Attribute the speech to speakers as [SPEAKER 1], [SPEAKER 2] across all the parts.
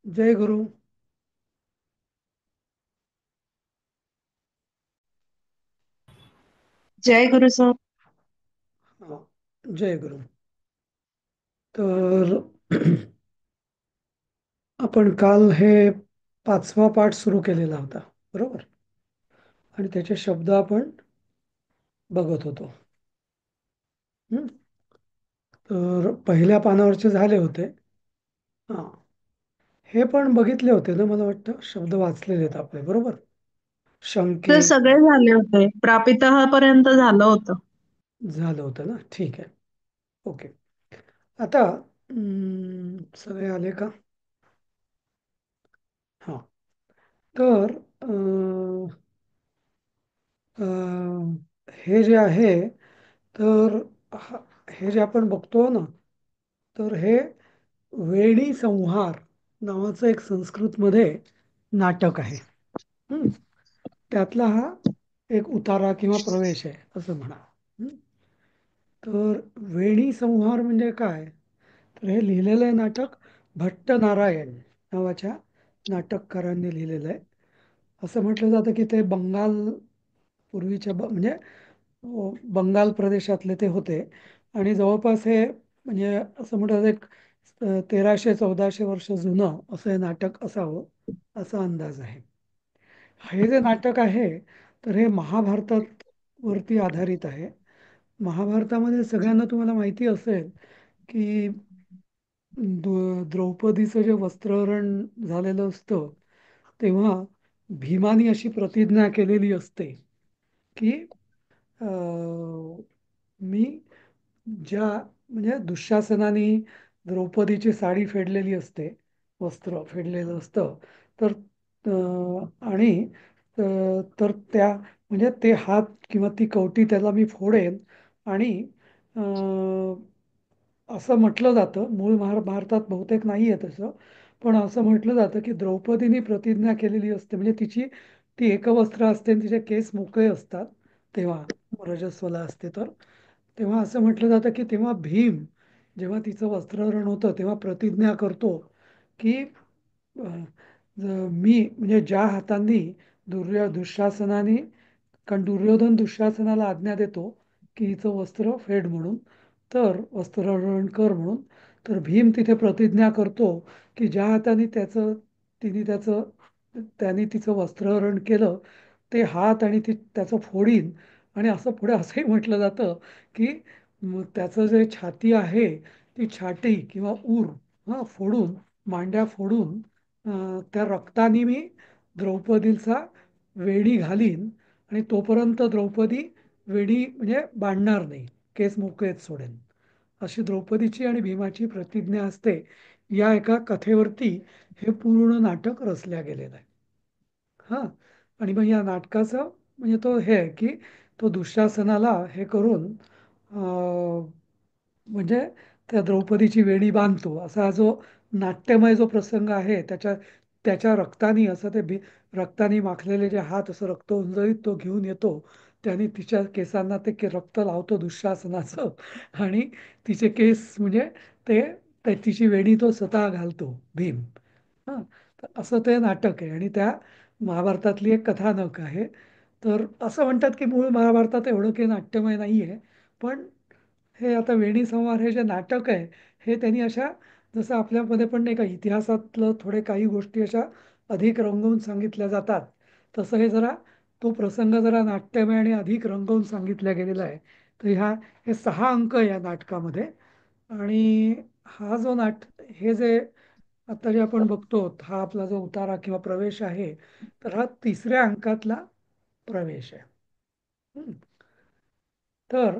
[SPEAKER 1] जय गुरु.
[SPEAKER 2] जय गुरु sir.
[SPEAKER 1] हा, जय गुरु. तर आपण काल हे पाचवा पाठ सुरू केलेला होता, बरोबर? आणि त्याचे शब्द आपण बघत होतो. हं? तर पहिल्या पानावरचे झाले होते. हा, हे पण बघितले होते ना, मला वाटतं शब्द वाचलेले आहेत आपले, बरोबर?
[SPEAKER 2] तर
[SPEAKER 1] शंके
[SPEAKER 2] सगळे झाले होते, प्रापितः पर्यंत झालं होतं.
[SPEAKER 1] झालं होतं ना, ठीक आहे. ओके. आता सगळे आले का? हा. तर हे जे आहे, तर हे जे आपण बघतो ना, तर हे वेणी संहार नावाचं एक संस्कृतमध्ये नाटक आहे. हं? त्यातला हा एक उतारा किंवा प्रवेश आहे असं म्हणा. हं? तर वेणी संहार म्हणजे काय? तर हे लिहिलेलं आहे नाटक भट्ट नारायण नावाच्या नाटककारांनी लिहिलेलं आहे. असं म्हटलं जातं की ते पूर्वीच्या म्हणजे बंगाल प्रदेशातले ते होते. आणि जवळपास हे म्हणजे असं म्हणतात एक 1300-1400 वर्ष जुनं असं हे नाटक असावं असा अंदाज आहे. हे जे नाटक आहे, तर हे महाभारतात वरती आधारित आहे. महाभारतामध्ये सगळ्यांना तुम्हाला माहिती असेल की द्रौपदीचं जे वस्त्रहरण झालेलं असतं, तेव्हा भीमानी अशी प्रतिज्ञा केलेली असते की मी ज्या म्हणजे दुःशासनाने द्रौपदीची साडी फेडलेली असते, वस्त्र फेडलेलं असतं, तर आणि तर त्या म्हणजे ते हात किंवा ती कवटी त्याला मी फोडेन. आणि असं म्हटलं जातं, मूळ महाभारतात बहुतेक नाही आहे तसं, पण असं म्हटलं जातं की द्रौपदीने प्रतिज्ञा केलेली असते, म्हणजे ती एकवस्त्र असते आणि तिचे केस मोकळे असतात तेव्हा, रजस्वला असते तर. तेव्हा असं म्हटलं जातं की तेव्हा भीम जेव्हा तिचं वस्त्रहरण होतं तेव्हा प्रतिज्ञा करतो की मी म्हणजे ज्या हातांनी दुःशासनाने, कारण दुर्योधन दुःशासनाला आज्ञा देतो की हिचं वस्त्र फेड म्हणून, तर वस्त्रहरण कर म्हणून. तर भीम तिथे प्रतिज्ञा करतो की ज्या हाताने तिने त्याने तिचं वस्त्रहरण केलं, ते हात आणि त्याचं फोडीन. आणि असं पुढे असंही म्हटलं जातं की त्याचं जे छाती आहे, ती छाती किंवा फोडून, मांड्या फोडून त्या रक्ताने मी द्रौपदीचा वेणी घालीन. आणि तोपर्यंत द्रौपदी वेणी म्हणजे बांधणार नाही, केस मोकळेच सोडेन, अशी द्रौपदीची आणि भीमाची प्रतिज्ञा असते. या एका कथेवरती हे पूर्ण नाटक रचल्या गेलेलं आहे. हा. आणि मग या नाटकाचं म्हणजे तो हे आहे की तो दुःशासनाला हे करून म्हणजे त्या द्रौपदीची वेणी बांधतो, असा जो नाट्यमय जो प्रसंग आहे, त्याच्या त्याच्या रक्तानी असं रक्तानी माखलेले जे हात असं रक्त उंजळीत तो घेऊन येतो. त्याने तिच्या केसांना रक्त लावतो दुःशासनाचं. आणि तिचे केस म्हणजे ते तिची वेणी तो स्वतः घालतो भीम. हा. तर असं ते नाटक आहे आणि त्या महाभारतातली एक कथानक आहे. तर असं म्हणतात की मूळ महाभारतात एवढं काही नाट्यमय नाही आहे, पण हे आता वेणी संवार हे जे नाटक आहे, हे त्यांनी अशा, जसं आपल्यामध्ये पण नाही का इतिहासातलं थोडे काही गोष्टी अशा अधिक रंगवून सांगितल्या जातात, तसं हे जरा तो प्रसंग जरा नाट्यमय आणि अधिक रंगवून सांगितला गेलेला आहे. तर हे 6 अंक या नाटकामध्ये. आणि हा जो हे जे आता जे आपण बघतो, हा आपला जो उतारा किंवा प्रवेश आहे, तर हा 3ऱ्या अंकातला प्रवेश आहे. हं. तर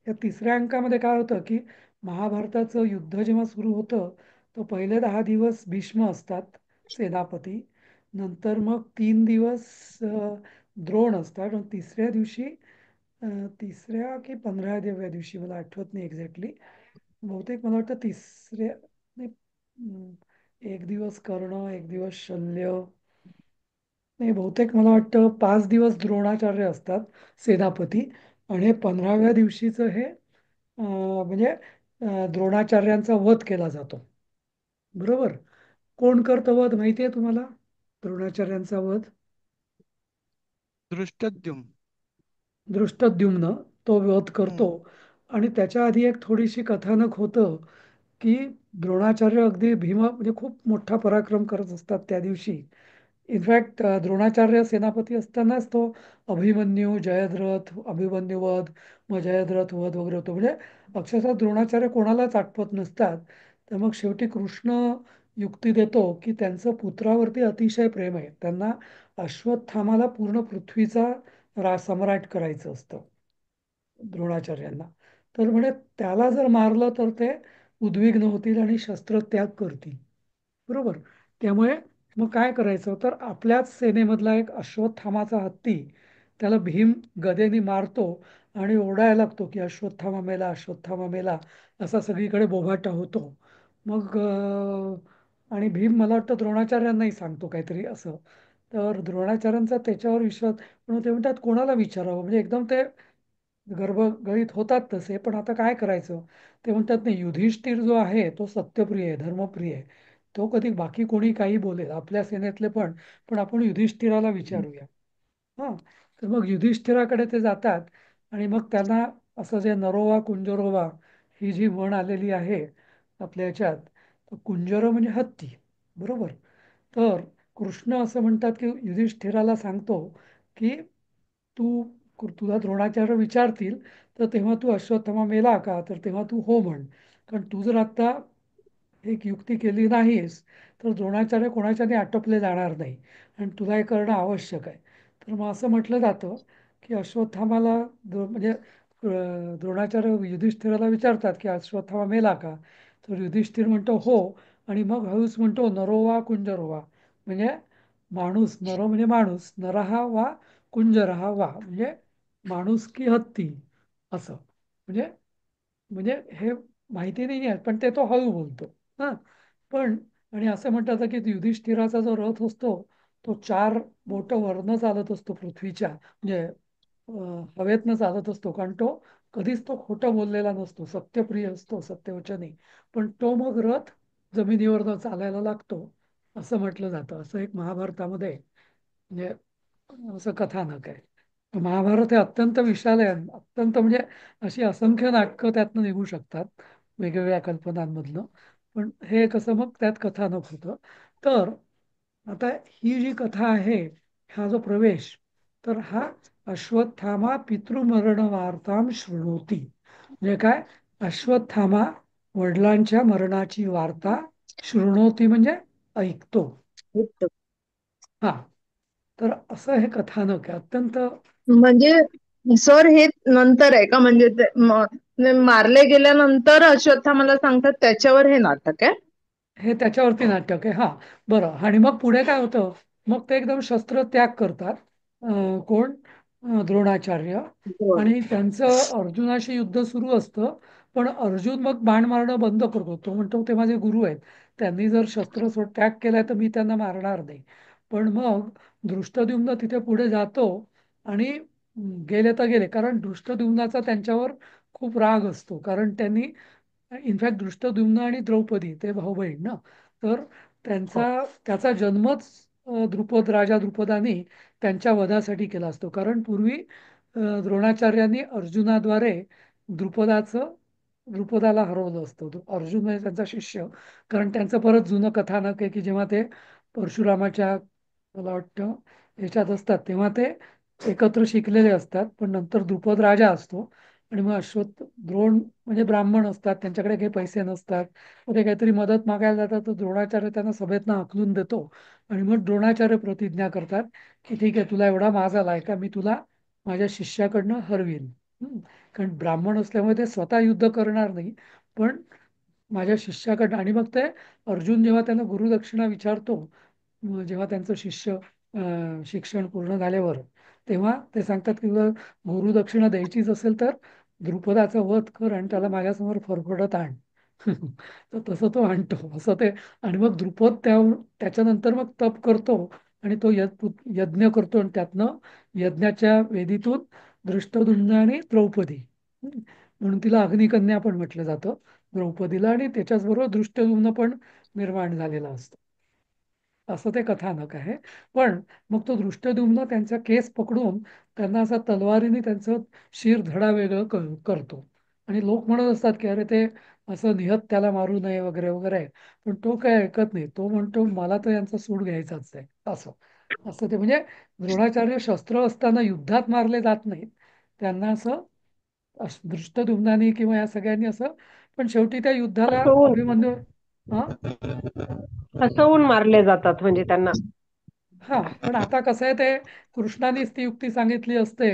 [SPEAKER 1] या 3ऱ्या अंकामध्ये काय होतं की महाभारताचं युद्ध जेव्हा सुरू होतं, तर पहिले 10 दिवस भीष्म असतात सेनापती. नंतर मग 3 दिवस द्रोण असतात आणि तिसऱ्या दिवशी, तिसऱ्या की 15व्या दिवशी मला आठवत नाही एक्झॅक्टली, बहुतेक मला वाटतं तिसऱ्या, नाही, एक दिवस कर्ण, एक दिवस शल्य, नाही, बहुतेक मला वाटतं 5 दिवस द्रोणाचार्य असतात सेनापती. आणि हे 15व्या दिवशीचं हे म्हणजे द्रोणाचार्यांचा वध केला जातो, बरोबर? कोण करतं वध माहिती आहे तुम्हाला? द्रोणाचार्यांचा वध
[SPEAKER 3] दृष्टद्युम्न.
[SPEAKER 1] दृष्टद्युम्न तो वध करतो.
[SPEAKER 3] हम्म.
[SPEAKER 1] आणि त्याच्या आधी एक थोडीशी कथानक होतं की द्रोणाचार्य अगदी म्हणजे खूप मोठा पराक्रम करत असतात त्या दिवशी. इनफॅक्ट द्रोणाचार्य सेनापती असतानाच तो अभिमन्यू जयद्रथ अभिमन्यू वध, मग जयद्रथ वध वगैरे होतो. म्हणजे अक्षरशः द्रोणाचार्य कोणालाच आठवत नसतात. तर मग शेवटी कृष्ण युक्ती देतो की त्यांचं पुत्रावरती अतिशय प्रेम आहे, त्यांना अश्वत्थामाला पूर्ण पृथ्वीचा सम्राट करायचं असतं द्रोणाचार्यांना. तर म्हणे त्याला जर मारलं तर ते उद्विग्न होतील आणि शस्त्रत्याग करतील. बरोबर. त्यामुळे मग काय करायचं, तर आपल्याच सेनेमधला एक अश्वत्थामाचा हत्ती त्याला भीम गदेने मारतो आणि ओरडायला लागतो की अश्वत्थामा मेला, अश्वत्थामा मेला, असा सगळीकडे बोभाटा होतो. मग आणि भीम मला वाटतं द्रोणाचार्यांनाही सांगतो काहीतरी असं. तर द्रोणाचार्यांचा त्याच्यावर विश्वास, पण ते म्हणतात कोणाला विचारावं, म्हणजे एकदम ते गर्भगळीत होतात तसे. पण आता काय करायचं? ते म्हणतात नाही, युधिष्ठिर जो आहे तो सत्यप्रिय आहे, धर्मप्रिय आहे. तो कधी बाकी कोणी काही बोलेल आपल्या सेनेतले पण पण आपण युधिष्ठिराला विचारूया. हा. तर मग युधिष्ठिराकडे ते जातात आणि मग त्यांना असं जे नरोवा कुंजरोवा ही जी म्हण आलेली आहे आपल्या ह्याच्यात, तर कुंजर म्हणजे हत्ती. बरोबर. तर कृष्ण असं म्हणतात की युधिष्ठिराला सांगतो की तू तुला द्रोणाचार्य विचारतील तर तेव्हा तू अश्वत्थामा मेला का, तर तेव्हा तू हो म्हण. कारण तू जर आता एक युक्ती केली नाहीस तर द्रोणाचार्य कोणाच्याने आटोपले जाणार नाही आणि तुला हे करणं आवश्यक आहे. तर मग असं म्हटलं जातं की अश्वत्थामाला म्हणजे द्रोणाचार्य युधिष्ठिराला विचारतात की अश्वत्थामा मेला का, तर युधिष्ठिर म्हणतो हो. आणि मग हळूच म्हणतो नरोवा कुंजरोवा, म्हणजे माणूस, नरो म्हणजे माणूस, नरहा वा कुंजरहा वा, म्हणजे माणूस की हत्ती, असं. म्हणजे म्हणजे हे माहिती नाही आहे पण ते तो हळू बोलतो. हा. पण आणि असं म्हणतात की युधिष्ठिराचा जो रथ असतो तो 4 बोटं वरनं चालत असतो पृथ्वीच्या, म्हणजे हवेतनं चालत असतो. कारण तो कधीच तो खोटं बोललेला नसतो, सत्यप्रिय असतो, सत्यवचनी. पण तो मग रथ जमिनीवरनं चालायला लागतो असं म्हटलं जातं. असं एक महाभारतामध्ये म्हणजे असं कथानक आहे. महाभारत हे अत्यंत विशाल आहे, अत्यंत म्हणजे अशी असंख्य नाटकं त्यातनं निघू शकतात वेगवेगळ्या कल्पनांमधनं. पण हे कसं मग त्यात कथानक होतं. तर आता ही जी कथा आहे, हा जो प्रवेश, तर हा अश्वत्थामा पितृमरण वार्ताम शृणोती, म्हणजे काय, अश्वत्थामा वडिलांच्या मरणाची वार्ता शृणोती म्हणजे ऐकतो. हा. तर असं हे कथानक आहे अत्यंत.
[SPEAKER 2] म्हणजे सर हे नंतर आहे का? म्हणजे मारले गेल्यानंतर अश्वत्थामाला सांगतात त्याच्यावर हे नाटक आहे?
[SPEAKER 1] हे त्याच्यावरती नाटक आहे. हा. बरं. आणि मग पुढे काय होतं, मग ते एकदम शस्त्र त्याग करतात. कोण? द्रोणाचार्य.
[SPEAKER 2] बरं.
[SPEAKER 1] आणि त्यांचं अर्जुनाशी युद्ध सुरू असतं. पण अर्जुन मग बाण मारणं बंद करतो. तो म्हणतो ते माझे गुरु आहेत, त्यांनी जर शस्त्र त्याग केलाय तर मी त्यांना मारणार नाही. पण मग धृष्टद्युम्न तिथे पुढे जातो आणि गेले तर गेले, कारण धृष्टद्युम्नाचा त्यांच्यावर खूप राग असतो. कारण त्यांनी इनफॅक्ट दृष्टद्युम्न आणि द्रौपदी ते भाऊ बहीण ना. तर
[SPEAKER 2] हो.
[SPEAKER 1] त्याचा जन्मच राजा द्रुपदाने त्यांच्या वधासाठी केला असतो. कारण पूर्वी द्रोणाचार्यांनी अर्जुनाद्वारे द्रुपदाचं द्रुपदाला हरवलं असतं. अर्जुन म्हणजे त्यांचा शिष्य. कारण त्यांचं परत जुनं कथानक आहे की जेव्हा ते परशुरामाच्या, मला वाटतं ह्याच्यात असतात तेव्हा ते एकत्र शिकलेले असतात. पण नंतर द्रुपद राजा असतो आणि मग द्रोण म्हणजे ब्राह्मण असतात, त्यांच्याकडे काही पैसे नसतात. मग ते काहीतरी मदत मागायला जातात तर द्रोणाचार्य त्यांना सभेतनं हाकलून देतो. आणि मग द्रोणाचार्य प्रतिज्ञा करतात की ठीक आहे, तुला एवढा माज आलाय का, मी तुला माझ्या शिष्याकडनं हरवीन. कारण ब्राह्मण असल्यामुळे ते स्वतः युद्ध करणार नाही, पण माझ्या शिष्याकडनं. आणि मग ते अर्जुन जेव्हा त्यांना गुरुदक्षिणा विचारतो, जेव्हा त्यांचं शिक्षण पूर्ण झाल्यावर, तेव्हा ते सांगतात की तुला गुरुदक्षिणा द्यायचीच असेल तर द्रुपदाचा वध कर आणि त्याला माझ्यासमोर फरफडत आण. तर तसं तो आणतो असं ते. आणि मग द्रुपद त्याच्यानंतर मग तप करतो आणि तो यज्ञ करतो आणि त्यातनं यज्ञाच्या वेदीतून दृष्टद्युम्न आणि द्रौपदी, म्हणून तिला अग्निकन्या पण म्हटलं जातं द्रौपदीला. आणि त्याच्याचबरोबर दृष्टद्युम्न पण निर्माण झालेला असतो. असं ते कथानक आहे. पण मग तो दृष्टद्युम्न त्यांचा केस पकडून त्यांना असा तलवारीने त्यांचं शिर धडा वेगळं करतो. आणि लोक म्हणत असतात की अरे ते असं निहत त्याला मारू नये वगैरे वगैरे. पण तो काय ऐकत नाही. तो म्हणतो मला तर यांचा सूड घ्यायचाच आहे. असं असं ते म्हणजे द्रोणाचार्य शस्त्र असताना युद्धात मारले जात नाहीत. त्यांना असं दृष्टद्युम्नानी किंवा या सगळ्यांनी असं, पण शेवटी त्या युद्धाला
[SPEAKER 3] फसवून
[SPEAKER 1] अभिमन्यू हा
[SPEAKER 3] फसवून मारले जातात म्हणजे त्यांना.
[SPEAKER 1] हा पण आता कसं आहे ते कृष्णानेच ती युक्ती सांगितली असते.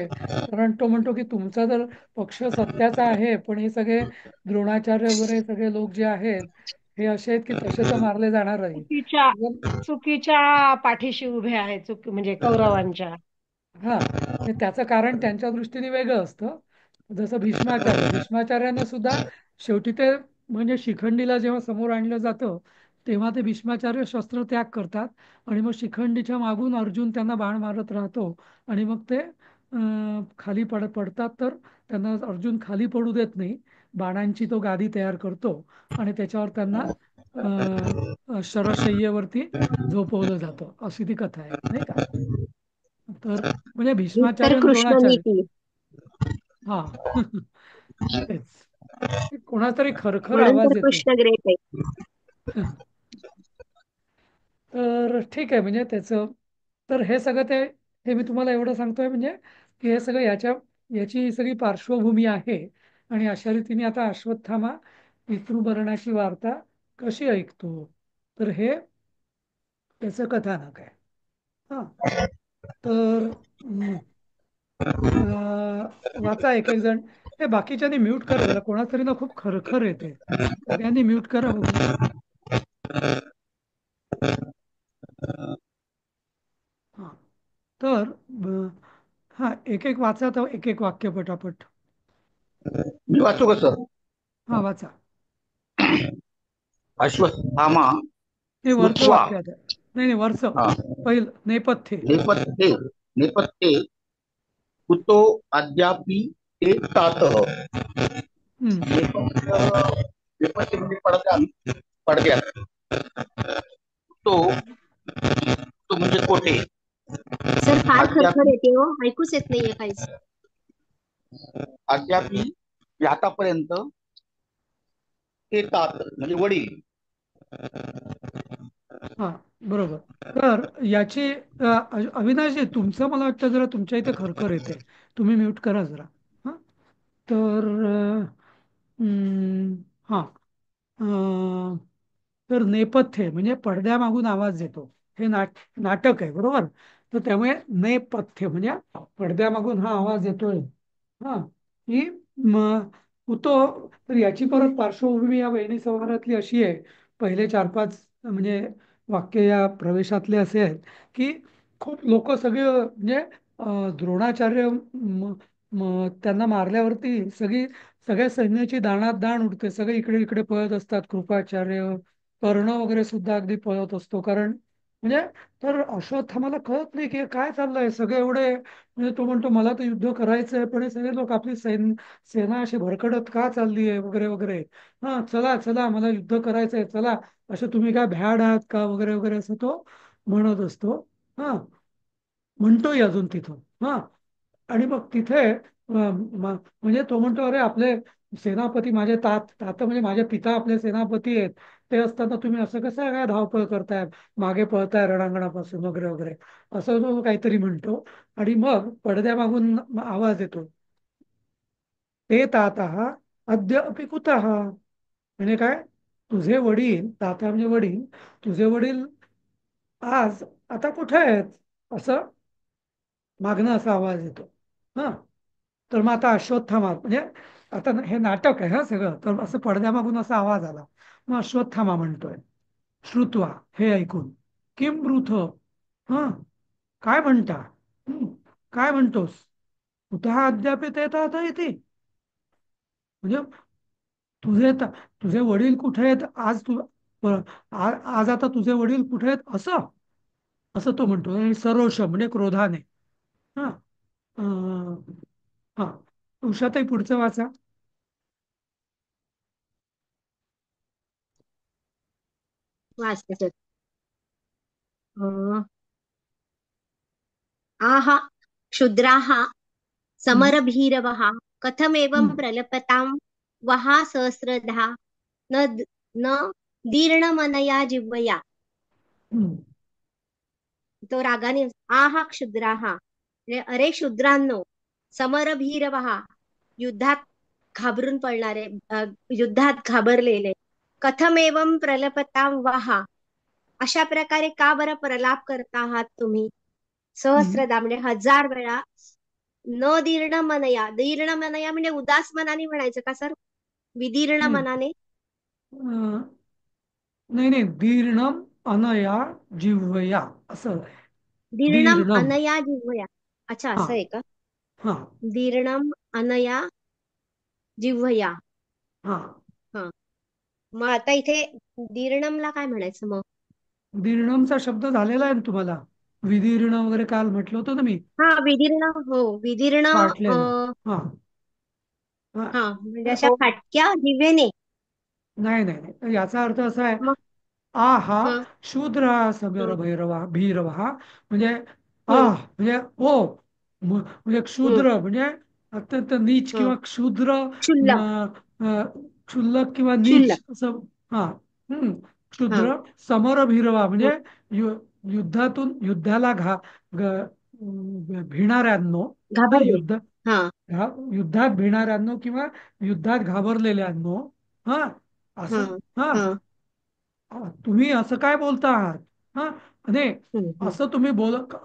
[SPEAKER 1] कारण तो म्हणतो की तुमचा जर पक्ष सत्याचा आहे पण हे सगळे द्रोणाचार्य वगैरे सगळे लोक जे आहेत हे असे आहेत की तसे तर मारले जाणार आहेत.
[SPEAKER 3] चुकीच्या चुकीच्या पाठीशी उभे आहेत, म्हणजे कौरवांच्या.
[SPEAKER 1] हा त्याचं कारण त्यांच्या दृष्टीने वेगळं असतं. जसं भीष्माचार्यांना सुद्धा शेवटी ते म्हणजे शिखंडीला जेव्हा समोर आणलं जातं तेव्हा ते भीष्माचार्य शस्त्र त्याग करतात. आणि मग शिखंडीच्या मागून अर्जुन त्यांना बाण मारत राहतो. आणि मग ते खाली पडतात तर त्यांना अर्जुन खाली पडू देत नाही. बाणांची तो गादी तयार करतो आणि त्याच्यावर त्यांना शरशय्येवरती झोपवलं जातं. अशी ती कथा आहे नाही का. तर म्हणजे
[SPEAKER 3] ही तर
[SPEAKER 1] भीष्माचार्य आणि
[SPEAKER 3] कृष्ण
[SPEAKER 1] द्रोणाचार्य
[SPEAKER 3] नीती.
[SPEAKER 1] हा तेच. कोणाचा तरी खरखर
[SPEAKER 3] म्हणून तर
[SPEAKER 1] आवाज येतोय.
[SPEAKER 3] कृष्ण ग्रेट आहे.
[SPEAKER 1] तर ठीक आहे म्हणजे त्याचं, तर हे सगळं ते, हे मी तुम्हाला एवढं सांगतोय म्हणजे की हे सगळं याची सगळी पार्श्वभूमी आहे. आणि अशा रीतीने आता अश्वत्थामा पितृमरणाची वार्ता कशी ऐकतो, तर हे त्याचं कथानक आहे. हा तर वाचा एक एक जण. हे बाकीच्यांनी म्यूट करा जरा, कोणातरी ना खूप खरखर येते. सगळ्यांनी म्यूट करा बघू. हा तर हा एक एक वाचा तर एक एक वाक्य पटापट.
[SPEAKER 4] मी वाचू कसं?
[SPEAKER 1] हा वाचा.
[SPEAKER 4] अश्वत्थामा
[SPEAKER 1] हे वरचं
[SPEAKER 4] श्रुत्वा.
[SPEAKER 1] वाक्य आता. नाही नाही वरचं.
[SPEAKER 4] हा.
[SPEAKER 1] पहिलं नेपथ्य.
[SPEAKER 4] नेपथ्ये नेपथ्ये कुतो अद्यापि ते तातः.
[SPEAKER 1] हम्म.
[SPEAKER 4] नेपथ्य नेपथ्य म्हणजे पडद्यात. तो तो म्हणजे कोठे.
[SPEAKER 5] सर फार खरखर
[SPEAKER 4] अद्यापि
[SPEAKER 5] येते हो, ऐकूच येत नाहीये काहीच.
[SPEAKER 4] अद्यापि म्हणजे आतापर्यंत ते तात म्हणजे वडील.
[SPEAKER 1] हा बरोबर. तर याची अविनाशजी तुमचं मला वाटतं जरा तुमच्या इथे खरखर येते. तुम्ही म्यूट करा जरा. हा तर हा तर नेपथ्य म्हणजे पडद्यामागून आवाज येतो. हे नाटक आहे बरोबर. तर त्यामुळे नेपथ्य म्हणजे पडद्यामागून हा आवाज येतोय. हा ही होतो. तर याची परत पार्श्वभूमी या वैनी संहारातली अशी आहे. पहिले 4-5 म्हणजे वाक्य या प्रवेशातले असे आहेत की खूप लोक सगळे म्हणजे द्रोणाचार्य त्यांना मारल्यावरती सगळ्या सैन्याची दाणात दाण उडते. सगळे इकडे इकडे पळत असतात. कृपाचार्य कर्ण वगैरे सुद्धा अगदी पळत असतो. कारण म्हणजे तर अश्वत्थामाला कळत नाही की काय चाललंय. सगळे एवढे म्हणजे तो म्हणतो मला तर युद्ध करायचंय पण हे सगळे लोक आपली सेना अशी भरकटत का चालली आहे वगैरे वगैरे. हा चला चला मला युद्ध करायचंय चला. असं तुम्ही काय भ्याड आहात का वगैरे वगैरे असं तो म्हणत असतो. हा म्हणतोय अजून तिथून. हा आणि मग तिथे म्हणजे तो म्हणतो अरे आपले सेनापती माझे तात म्हणजे माझे पिता आपले सेनापती आहेत. ते असताना तुम्ही असं कसं काय धावपळ करताय, मागे पळताय रणांगणापासून वगैरे वगैरे असं तो काहीतरी म्हणतो. आणि मग पडद्यामागून आवाज येतो. ते तातः अद्य अपि कुतः. म्हणजे काय, तुझे वडील, तात्या म्हणजे वडील, तुझे वडील आज आता कुठे आहेत असं मागणं असा आवाज येतो. हा तर मग आता अश्वत्थामा म्हणजे आता हे नाटक आहे हा सगळं. तर असं पडद्यामागून असा आवाज आला. मग अश्वत्थामा म्हणतोय श्रुत्वा हे ऐकून किम ब्रूथ. हा काय म्हणता. हं, काय म्हणतोस. कुतः अद्यापित येतात इथे. म्हणजे तुझे वडील कुठे आहेत आज आज आता तुझे वडील कुठे आहेत असं असं तो म्हणतो. आणि सरोष म्हणजे क्रोधाने. हा हा उषाताई पुढचं वाचा.
[SPEAKER 5] वाचते सर. अं, आह क्षुद्राः
[SPEAKER 1] हम्म,
[SPEAKER 5] समरभीरवः कथमेवं
[SPEAKER 1] हम्म,
[SPEAKER 5] प्रलपतां वहा सहस्रधा न दीर्णमनया जिह्वया.
[SPEAKER 1] हम्म,
[SPEAKER 5] तो रागाने आहा क्षुद्राः म्हणजे अरे शूद्रांनो, समरभीरवः युद्धात घाबरून पडणारे, युद्धात घाबरलेले, कथमेवं प्रलपतां वहा, अशा प्रकारे का बरं प्रलाप करता आहात तुम्ही.
[SPEAKER 1] हम्म,
[SPEAKER 5] सहस्रदा म्हणजे 1000 वेळा. न दीर्ण मनया, दीर्ण मनया म्हणजे उदास मनाने म्हणायचं का सर, विदीर्ण
[SPEAKER 1] नाही
[SPEAKER 5] मनाने.
[SPEAKER 1] अं, नाही नाही, दीर्णम अनया जिव्हया असं आहे.
[SPEAKER 5] दीर्णम
[SPEAKER 1] दीर्णम.
[SPEAKER 5] अनया जिव्हया. अच्छा,
[SPEAKER 1] हा
[SPEAKER 5] असं आहे का.
[SPEAKER 1] हा
[SPEAKER 5] दीर्णम अनया जिव्हया.
[SPEAKER 1] हा.
[SPEAKER 5] हा, मग आता इथे दीर्णमला काय म्हणायचं मग.
[SPEAKER 1] दीर्णमचा शब्द झालेला आहे ना तुम्हाला, विदीर्ण वगैरे काल म्हटलं होतं ना मी,
[SPEAKER 5] हा, विदीर्ण, हो विदीर्ण.
[SPEAKER 1] फाटलेलं. हा हा.
[SPEAKER 5] हा म्हणजे
[SPEAKER 1] तर
[SPEAKER 5] अशा फाटक्या जिभेने.
[SPEAKER 1] नाही नाही नाही, तर याचा अर्थ असा आहे,
[SPEAKER 5] मग.
[SPEAKER 1] आ हा
[SPEAKER 5] हं,
[SPEAKER 1] शूद्र समीर
[SPEAKER 5] हं,
[SPEAKER 1] भैरवा भीरवा म्हणजे
[SPEAKER 5] हं,
[SPEAKER 1] म्हणजे ओ म्हणजे
[SPEAKER 5] हं,
[SPEAKER 1] क्षुद्र म्हणजे अत्यंत नीच
[SPEAKER 5] हं.
[SPEAKER 1] किंवा क्षुद्र,
[SPEAKER 5] क्षुल्लक.
[SPEAKER 1] क्षुल्लक किंवा नीच
[SPEAKER 5] क्षुल्लक.
[SPEAKER 1] असं. हा. हम्म.
[SPEAKER 5] हा,
[SPEAKER 1] क्षुद्र समर भीरवा
[SPEAKER 5] हं.
[SPEAKER 1] म्हणजे युद्धातून युद्धाला भिणाऱ्यांनो. हा
[SPEAKER 5] घाबरले. हा,
[SPEAKER 1] युद्धात भिणाऱ्यांनो किंवा युद्धात घाबरलेल्यांनो. हा
[SPEAKER 5] हा,
[SPEAKER 1] असं. हा
[SPEAKER 5] हा.
[SPEAKER 1] तुम्ही असं काय बोलता आहात. हा आणि
[SPEAKER 5] हं, हं.
[SPEAKER 1] असं तुम्ही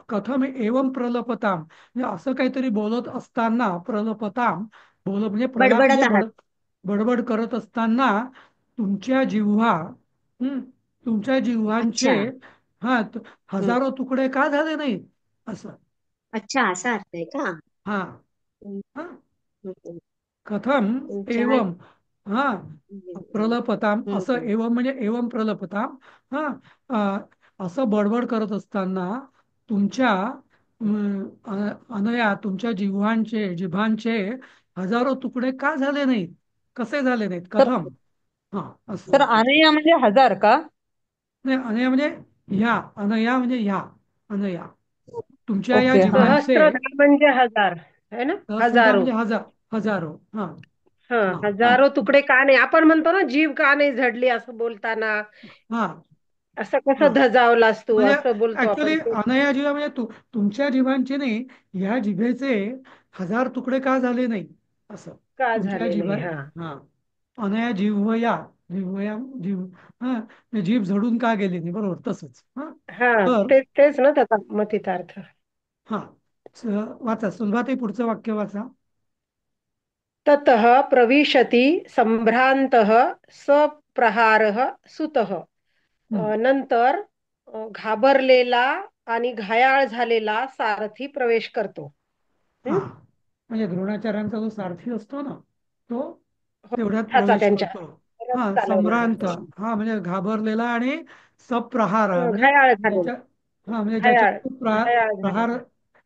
[SPEAKER 1] कथम एवं प्रलपताम म्हणजे असं काहीतरी बोलत असताना प्रलपताम, म्हणजे प्रलाप
[SPEAKER 5] बडबडत
[SPEAKER 1] म्हणजे
[SPEAKER 5] आहात.
[SPEAKER 1] बडबड करत असताना तुमच्या जिव्हा, हम्म, तुमच्या जिव्हांचे
[SPEAKER 5] अच्छा. हं.
[SPEAKER 1] हजारो तुकडे का झाले नाहीत असं.
[SPEAKER 5] अच्छा, असा अर्थ आहे का.
[SPEAKER 1] हा
[SPEAKER 5] हं,
[SPEAKER 1] हा.
[SPEAKER 5] हं, हं.
[SPEAKER 1] कथम
[SPEAKER 5] तुमच्या.
[SPEAKER 1] एवं. हा
[SPEAKER 5] हं,
[SPEAKER 1] प्रलपताम
[SPEAKER 5] हं,
[SPEAKER 1] असं
[SPEAKER 5] हं.
[SPEAKER 1] एवं म्हणजे एवं प्रलपताम. हा असं बडबड करत असताना तुमच्या अनया तुमच्या जिव्हांचे हजारो तुकडे का झाले नाहीत, कसे झाले नाहीत,
[SPEAKER 6] तर
[SPEAKER 1] कथम. हा असं.
[SPEAKER 6] तर अनया म्हणजे 1000 का?
[SPEAKER 1] नाही, अनया म्हणजे ह्या, अनया म्हणजे ह्या, अनया तुमच्या या
[SPEAKER 6] ओके, हा.
[SPEAKER 1] जिव्हांचे.
[SPEAKER 3] सहस्त्रधा म्हणजे 1000 है ना,
[SPEAKER 1] सहस्त्रधा
[SPEAKER 3] हजारो.
[SPEAKER 1] म्हणजे हजारो. हा
[SPEAKER 3] हा,
[SPEAKER 1] हा हा
[SPEAKER 3] हजारो तुकडे का नाही, आपण म्हणतो ना जीभ का नाही झडली असं बोलताना.
[SPEAKER 1] हा
[SPEAKER 3] असं
[SPEAKER 1] हा.
[SPEAKER 3] कसं धजावलास तू,
[SPEAKER 1] म्हणजे
[SPEAKER 3] असं बोलतो
[SPEAKER 1] ऍक्च्युली
[SPEAKER 3] आपण ते.
[SPEAKER 1] अनया जिवा म्हणजे तुमच्या जिभांचे नाही, ह्या जिभेचे हजार तुकडे का झाले नाही असं.
[SPEAKER 3] का
[SPEAKER 1] तुमच्या
[SPEAKER 3] झाले
[SPEAKER 1] जिभा.
[SPEAKER 3] नाही. हा,
[SPEAKER 1] हा अनया जिव्हया, जिव्हया जिव हा म्हणजे जीभ झडून का गेली नाही, बरोबर तसंच. हा
[SPEAKER 3] हा.
[SPEAKER 1] तर
[SPEAKER 3] तेच ना त्याचा मथितार्थ.
[SPEAKER 1] हा वाचा सुलभाताई, पुढचं वाक्य वाचा.
[SPEAKER 3] ततः प्रविशति संभ्रांतः सप्रहारः सुतः.
[SPEAKER 1] हम्म.
[SPEAKER 3] नंतर घाबरलेला आणि घायाळ झालेला सारथी प्रवेश करतो.
[SPEAKER 1] हा
[SPEAKER 3] हं?
[SPEAKER 1] म्हणजे द्रोणाचार्यांचा जो सारथी असतो ना, तो
[SPEAKER 3] हो,
[SPEAKER 1] तेवढ्यात
[SPEAKER 3] ह्याचा
[SPEAKER 1] प्रवेश
[SPEAKER 3] त्यांच्या
[SPEAKER 1] करतो.
[SPEAKER 3] रथ
[SPEAKER 1] हा
[SPEAKER 3] चालवणारा.
[SPEAKER 1] सम्रांत, हा म्हणजे घाबरलेला आणि सप्रहार म्हणजे
[SPEAKER 3] घायाळ झालेला.
[SPEAKER 1] ज्याच्या, हा म्हणजे
[SPEAKER 3] घायाळ
[SPEAKER 1] ज्याच्यावर खूप
[SPEAKER 3] घायाळ
[SPEAKER 1] प्रहार,
[SPEAKER 3] झालेला.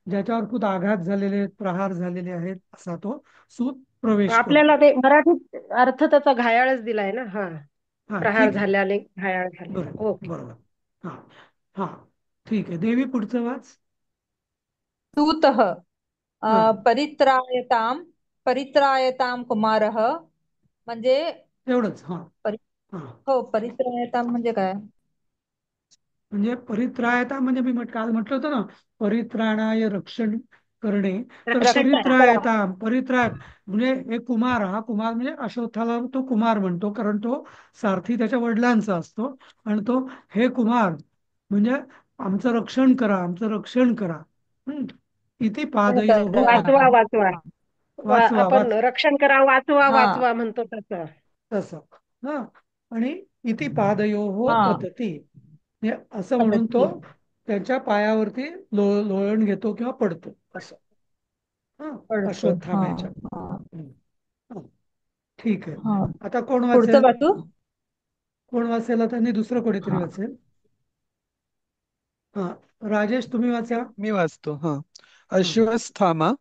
[SPEAKER 1] ज्याच्यावर खूप आघात झालेले आहेत, प्रहार झालेले आहेत, असा तो सूत प्रवेश
[SPEAKER 3] आपल्याला
[SPEAKER 1] करतो.
[SPEAKER 3] ते मराठीत अर्थ त्याचा घायाळच दिलाय ना. हा,
[SPEAKER 1] हा
[SPEAKER 3] प्रहार
[SPEAKER 1] ठीक आहे.
[SPEAKER 3] झाल्याने घायाळ झालेला.
[SPEAKER 1] बरोबर
[SPEAKER 3] ओके.
[SPEAKER 1] बरोबर. हा हा ठीक आहे. देवी, पुढचं वाच.
[SPEAKER 6] सूतः
[SPEAKER 1] हा
[SPEAKER 6] परित्रायतां परित्रायतां कुमारः म्हणजे
[SPEAKER 1] एवढंच. हा
[SPEAKER 6] परि,
[SPEAKER 1] हा
[SPEAKER 6] हो, परित्रायतां म्हणजे काय.
[SPEAKER 1] म्हणजे परित्रायता म्हणजे मी काल म्हटलं होतं ना, परित्राणाय रक्षण करणे. तर
[SPEAKER 5] रक्षण करा.
[SPEAKER 1] परित्रायता, परित्राय म्हणजे एक कुमार, हा कुमार म्हणजे अश्वत्थाला तो कुमार म्हणतो, कारण तो सारथी त्याच्या वडिलांचा असतो. आणि तो, हे कुमार म्हणजे आमचं रक्षण करा, आमचं रक्षण करा. हम्म. इथे पादयो हो
[SPEAKER 3] वाचवा
[SPEAKER 1] पतती.
[SPEAKER 3] वाचवा.
[SPEAKER 1] वाचवा
[SPEAKER 3] आपण
[SPEAKER 1] वाच
[SPEAKER 3] रक्षण करा, वाचवा
[SPEAKER 6] हा
[SPEAKER 3] वाचवा म्हणतो तसं.
[SPEAKER 1] तसं. हा आणि इथे पादयो हो
[SPEAKER 6] हा
[SPEAKER 1] पतती म्हणजे असं म्हणून तो
[SPEAKER 6] पद्धती.
[SPEAKER 1] त्यांच्या पायावरती लोळण घेतो किंवा पडतो असं. हा
[SPEAKER 6] पडतो. हा
[SPEAKER 1] अश्वत्थाम्याच्या.
[SPEAKER 6] हा
[SPEAKER 1] हम्म. हा, ठीक आहे.
[SPEAKER 6] हा.
[SPEAKER 1] आता कोण
[SPEAKER 6] पुढचं
[SPEAKER 1] वाचेल?
[SPEAKER 6] वाचू.
[SPEAKER 1] कोण वाचेल आता? नाही, दुसरं कोणीतरी
[SPEAKER 6] हा
[SPEAKER 1] वाचेल. हा राजेश, तुम्ही वाचा.
[SPEAKER 7] मी वाचतो. हा.
[SPEAKER 1] हा
[SPEAKER 7] अश्वस्थामा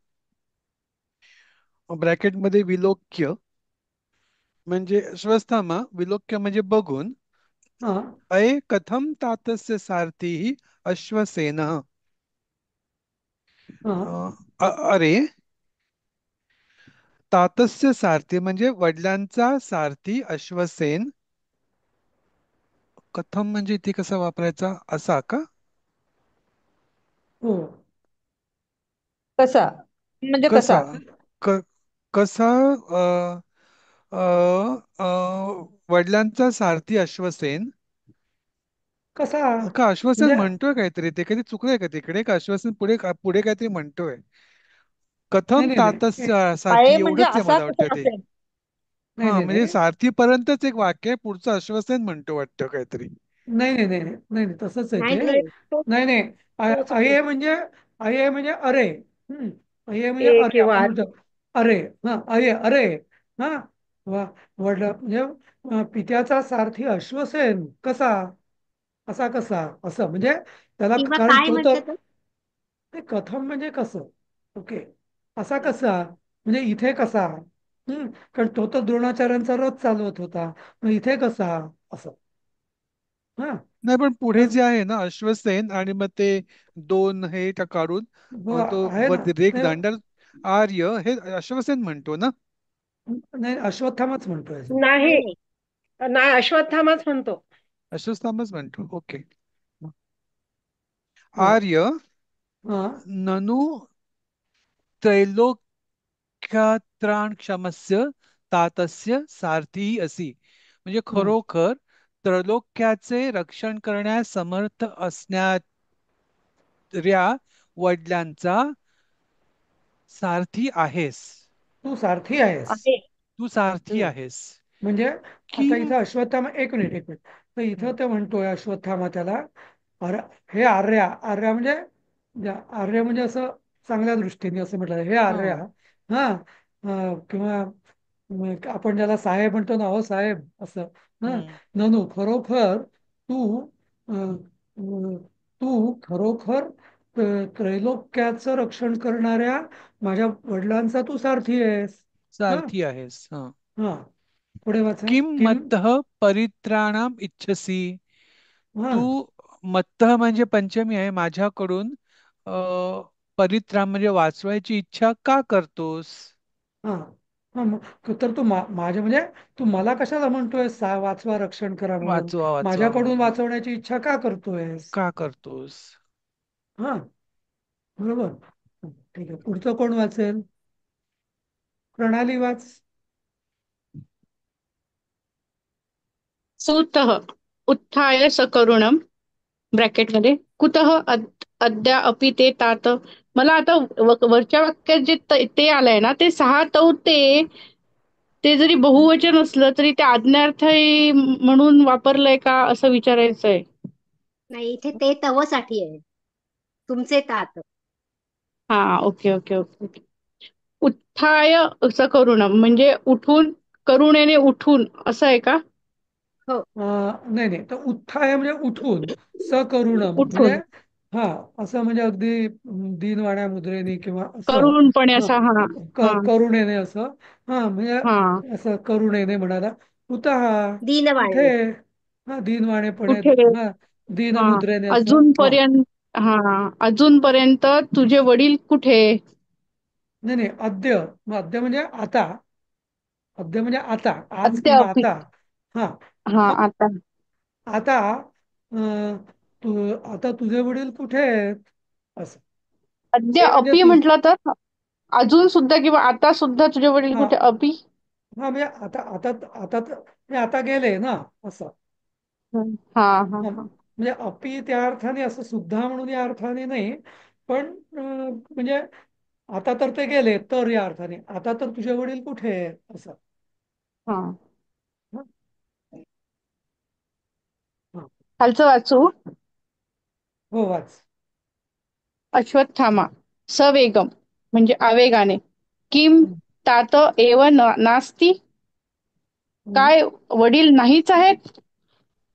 [SPEAKER 7] ब्रॅकेटमध्ये विलोक्य म्हणजे अश्वस्थामा, विलोक्य म्हणजे बघून.
[SPEAKER 1] हा
[SPEAKER 7] अये कथम तातस्य सारथी अश्वसेनः
[SPEAKER 1] हा
[SPEAKER 7] अरे तातस्य सारथी म्हणजे वडिलांचा सारथी अश्वसेन कथम म्हणजे इथे कसा वापरायचा असा का
[SPEAKER 1] हो
[SPEAKER 6] कसा म्हणजे
[SPEAKER 7] कसा
[SPEAKER 6] कसा
[SPEAKER 7] क, कसा अ, अ, अ, वडिलांचा सारथी अश्वसेन
[SPEAKER 1] कसा
[SPEAKER 7] का अश्वसेन
[SPEAKER 1] म्हणजे
[SPEAKER 7] म्हणतोय काहीतरी ते कधी चुकलंय का तिकडे का अश्वसेन पुढे पुढे काहीतरी म्हणतोय
[SPEAKER 1] नाही
[SPEAKER 7] कथम
[SPEAKER 1] नाही नाही
[SPEAKER 7] तातस्य सारथी
[SPEAKER 6] आहे म्हणजे
[SPEAKER 7] एवढंच आहे
[SPEAKER 6] असा
[SPEAKER 7] मला
[SPEAKER 6] कसा
[SPEAKER 7] वाटतं ते
[SPEAKER 6] असेल.
[SPEAKER 1] नाही
[SPEAKER 7] हा
[SPEAKER 1] नाही
[SPEAKER 7] म्हणजे
[SPEAKER 1] नाही
[SPEAKER 7] सारथीपर्यंतच एक वाक्य आहे पुढचं अश्वसेन म्हणतो वाटतं काहीतरी
[SPEAKER 1] नाही नाही नाही नाही नाही नाही, तसंच आहे
[SPEAKER 3] नाही
[SPEAKER 1] ते
[SPEAKER 3] नाही तोच
[SPEAKER 1] नाही नाही
[SPEAKER 3] तोच
[SPEAKER 1] अये म्हणजे अये म्हणजे अरे हम्म. अये म्हणजे
[SPEAKER 3] ए
[SPEAKER 1] अरे आपण
[SPEAKER 3] किंवा
[SPEAKER 1] म्हणतो अरे हा अये अरे हा वडील म्हणजे पित्याचा सारथी अश्वसेन कसा असा कसा असं म्हणजे त्याला
[SPEAKER 5] किंवा
[SPEAKER 1] कारण
[SPEAKER 5] काय
[SPEAKER 1] तो
[SPEAKER 5] म्हटलं
[SPEAKER 1] तर
[SPEAKER 5] तर
[SPEAKER 1] ते कथम म्हणजे कसं ओके असा कसा म्हणजे इथे कसा कारण तो तर द्रोणाचार्यांचा रथ चालवत होता मग इथे कसा असं हा
[SPEAKER 7] नाही पण पुढे
[SPEAKER 1] तर
[SPEAKER 7] जे आहे ना अश्वसेन आणि मग ते दोन हे काढून
[SPEAKER 1] हो
[SPEAKER 7] तो
[SPEAKER 1] आहे ना
[SPEAKER 7] रेख
[SPEAKER 1] नाही
[SPEAKER 7] दांडर आर्य हे अश्वसेन म्हणतो ना
[SPEAKER 1] नाही अश्वत्थामाच म्हणतोय अजून
[SPEAKER 3] नाही
[SPEAKER 5] नाही नाही
[SPEAKER 3] नाही अश्वत्थामाच म्हणतो.
[SPEAKER 7] अश्वत्थामाच म्हणतो ओके
[SPEAKER 1] हो
[SPEAKER 7] आर्य
[SPEAKER 1] हा
[SPEAKER 7] ननु त्रैलोक्यात्राण क्षमस्य तातस्य सारथी असी म्हणजे
[SPEAKER 1] हा
[SPEAKER 7] खरोखर त्रैलोक्याचे रक्षण करण्यास समर्थ असणाऱ्या वडिलांचा सारथी आहेस
[SPEAKER 1] तू सारथी आहेस
[SPEAKER 3] आहे.
[SPEAKER 7] तू सारथी
[SPEAKER 1] हम्म.
[SPEAKER 7] आहेस
[SPEAKER 1] म्हणजे आता
[SPEAKER 7] किम
[SPEAKER 1] इथं अश्वत्थामा एक मिनिट तर इथं
[SPEAKER 7] हम्म,
[SPEAKER 1] ते म्हणतोय अश्वत्थामा त्याला अरे हे आर्या म्हणजे आर्य म्हणजे असं चांगल्या दृष्टीने असं म्हटलं हे आर्या
[SPEAKER 7] हं,
[SPEAKER 1] हा किंवा आपण ज्याला साहेब म्हणतो ना हो साहेब असं हा
[SPEAKER 7] हम्म.
[SPEAKER 1] ननू खरोखर तू अं, अं, तू खरोखर त्रैलोक्याचं रक्षण करणाऱ्या माझ्या वडिलांचा तू सारथी आहेस हा
[SPEAKER 7] सारथी आहेस
[SPEAKER 1] हा पुढे वाचा
[SPEAKER 7] किम
[SPEAKER 1] किम
[SPEAKER 7] मत्तः परित्राणाम इच्छसी
[SPEAKER 1] हा
[SPEAKER 7] तू मत्तः म्हणजे पंचमी आहे माझ्याकडून परित्राण म्हणजे वाचवायची इच्छा का करतोस
[SPEAKER 1] हा हा तर तू माझ्या म्हणजे तू मला कशाला म्हणतोय वाचवा रक्षण करा म्हणून
[SPEAKER 7] वाचवा वाचवा
[SPEAKER 1] माझ्याकडून
[SPEAKER 7] म्हणून
[SPEAKER 1] वाचवण्याची इच्छा का करतोयस
[SPEAKER 7] का करतोस
[SPEAKER 1] हा बरोबर ठीक आहे पुढचं कोण वाचेल प्रणाली वाच
[SPEAKER 8] सूतः उत्थाय सकरुणम ब्रॅकेटमध्ये कुतः अद्या अपि ते तात मला आता वरच्या वाक्यात जे ते आलंय ना ते सहा तौ ते ते जरी बहुवचन असलं तरी ते आज्ञार्थी म्हणून वापरलंय का असं विचारायचंय.
[SPEAKER 5] नाही इथे ते तवसाठी आहे तुमचे तात
[SPEAKER 8] हा ओके ओके ओके ओके. उत्थाय सकरुणम म्हणजे उठून करुणेने उठून असं आहे का
[SPEAKER 5] हो
[SPEAKER 1] नाही नाही तर उत्थाय म्हणजे उठून सकरुणम म्हणजे
[SPEAKER 8] उठून
[SPEAKER 1] हा असं म्हणजे अगदी दीनवाण्या मुद्रेने किंवा असं
[SPEAKER 8] करुणपणे
[SPEAKER 1] हा
[SPEAKER 8] असा हा हा
[SPEAKER 1] करुणेने असं हा म्हणजे
[SPEAKER 8] हा
[SPEAKER 1] असं करुणेने म्हणाला कुतः कुठे
[SPEAKER 5] दीनवाणी
[SPEAKER 1] हा दीनवाणेपणे
[SPEAKER 8] कुठे
[SPEAKER 1] हा
[SPEAKER 8] हा
[SPEAKER 1] दीनमुद्रेने असं हा
[SPEAKER 8] अजूनपर्यंत हा अजूनपर्यंत तुझे वडील कुठे
[SPEAKER 1] नाही नाही अद्य म्हणजे आता अद्य म्हणजे आता आज किंवा
[SPEAKER 8] अद्याप
[SPEAKER 1] आता हा
[SPEAKER 8] हा
[SPEAKER 1] मग
[SPEAKER 8] आता
[SPEAKER 1] आता अं, तू आता तुझे वडील कुठे आहेत असं
[SPEAKER 8] अद्या
[SPEAKER 1] ते म्हणजे
[SPEAKER 8] अपि
[SPEAKER 1] तू
[SPEAKER 8] म्हटलं तर अजून सुद्धा किंवा आता सुद्धा तुझे वडील
[SPEAKER 1] हा
[SPEAKER 8] कुठे अपि
[SPEAKER 1] हा म्हणजे मी आता गेले ना असं
[SPEAKER 8] हा हा
[SPEAKER 1] हा,
[SPEAKER 8] हा
[SPEAKER 1] म्हणजे अपि त्या अर्थाने असं सुद्धा म्हणून या अर्थाने नाही पण म्हणजे आता तर ते गेले तर या अर्थाने आता तर तुझे वडील कुठे आहेत असं
[SPEAKER 8] हा
[SPEAKER 1] हा, हा.
[SPEAKER 8] खालचं वाचू
[SPEAKER 1] हो वाच
[SPEAKER 8] अश्वत्थामा सवेगम म्हणजे आवेगाने किम
[SPEAKER 1] हम्म,
[SPEAKER 8] तात एव नास्ती
[SPEAKER 1] हम्म,
[SPEAKER 8] काय वडील नाहीच आहेत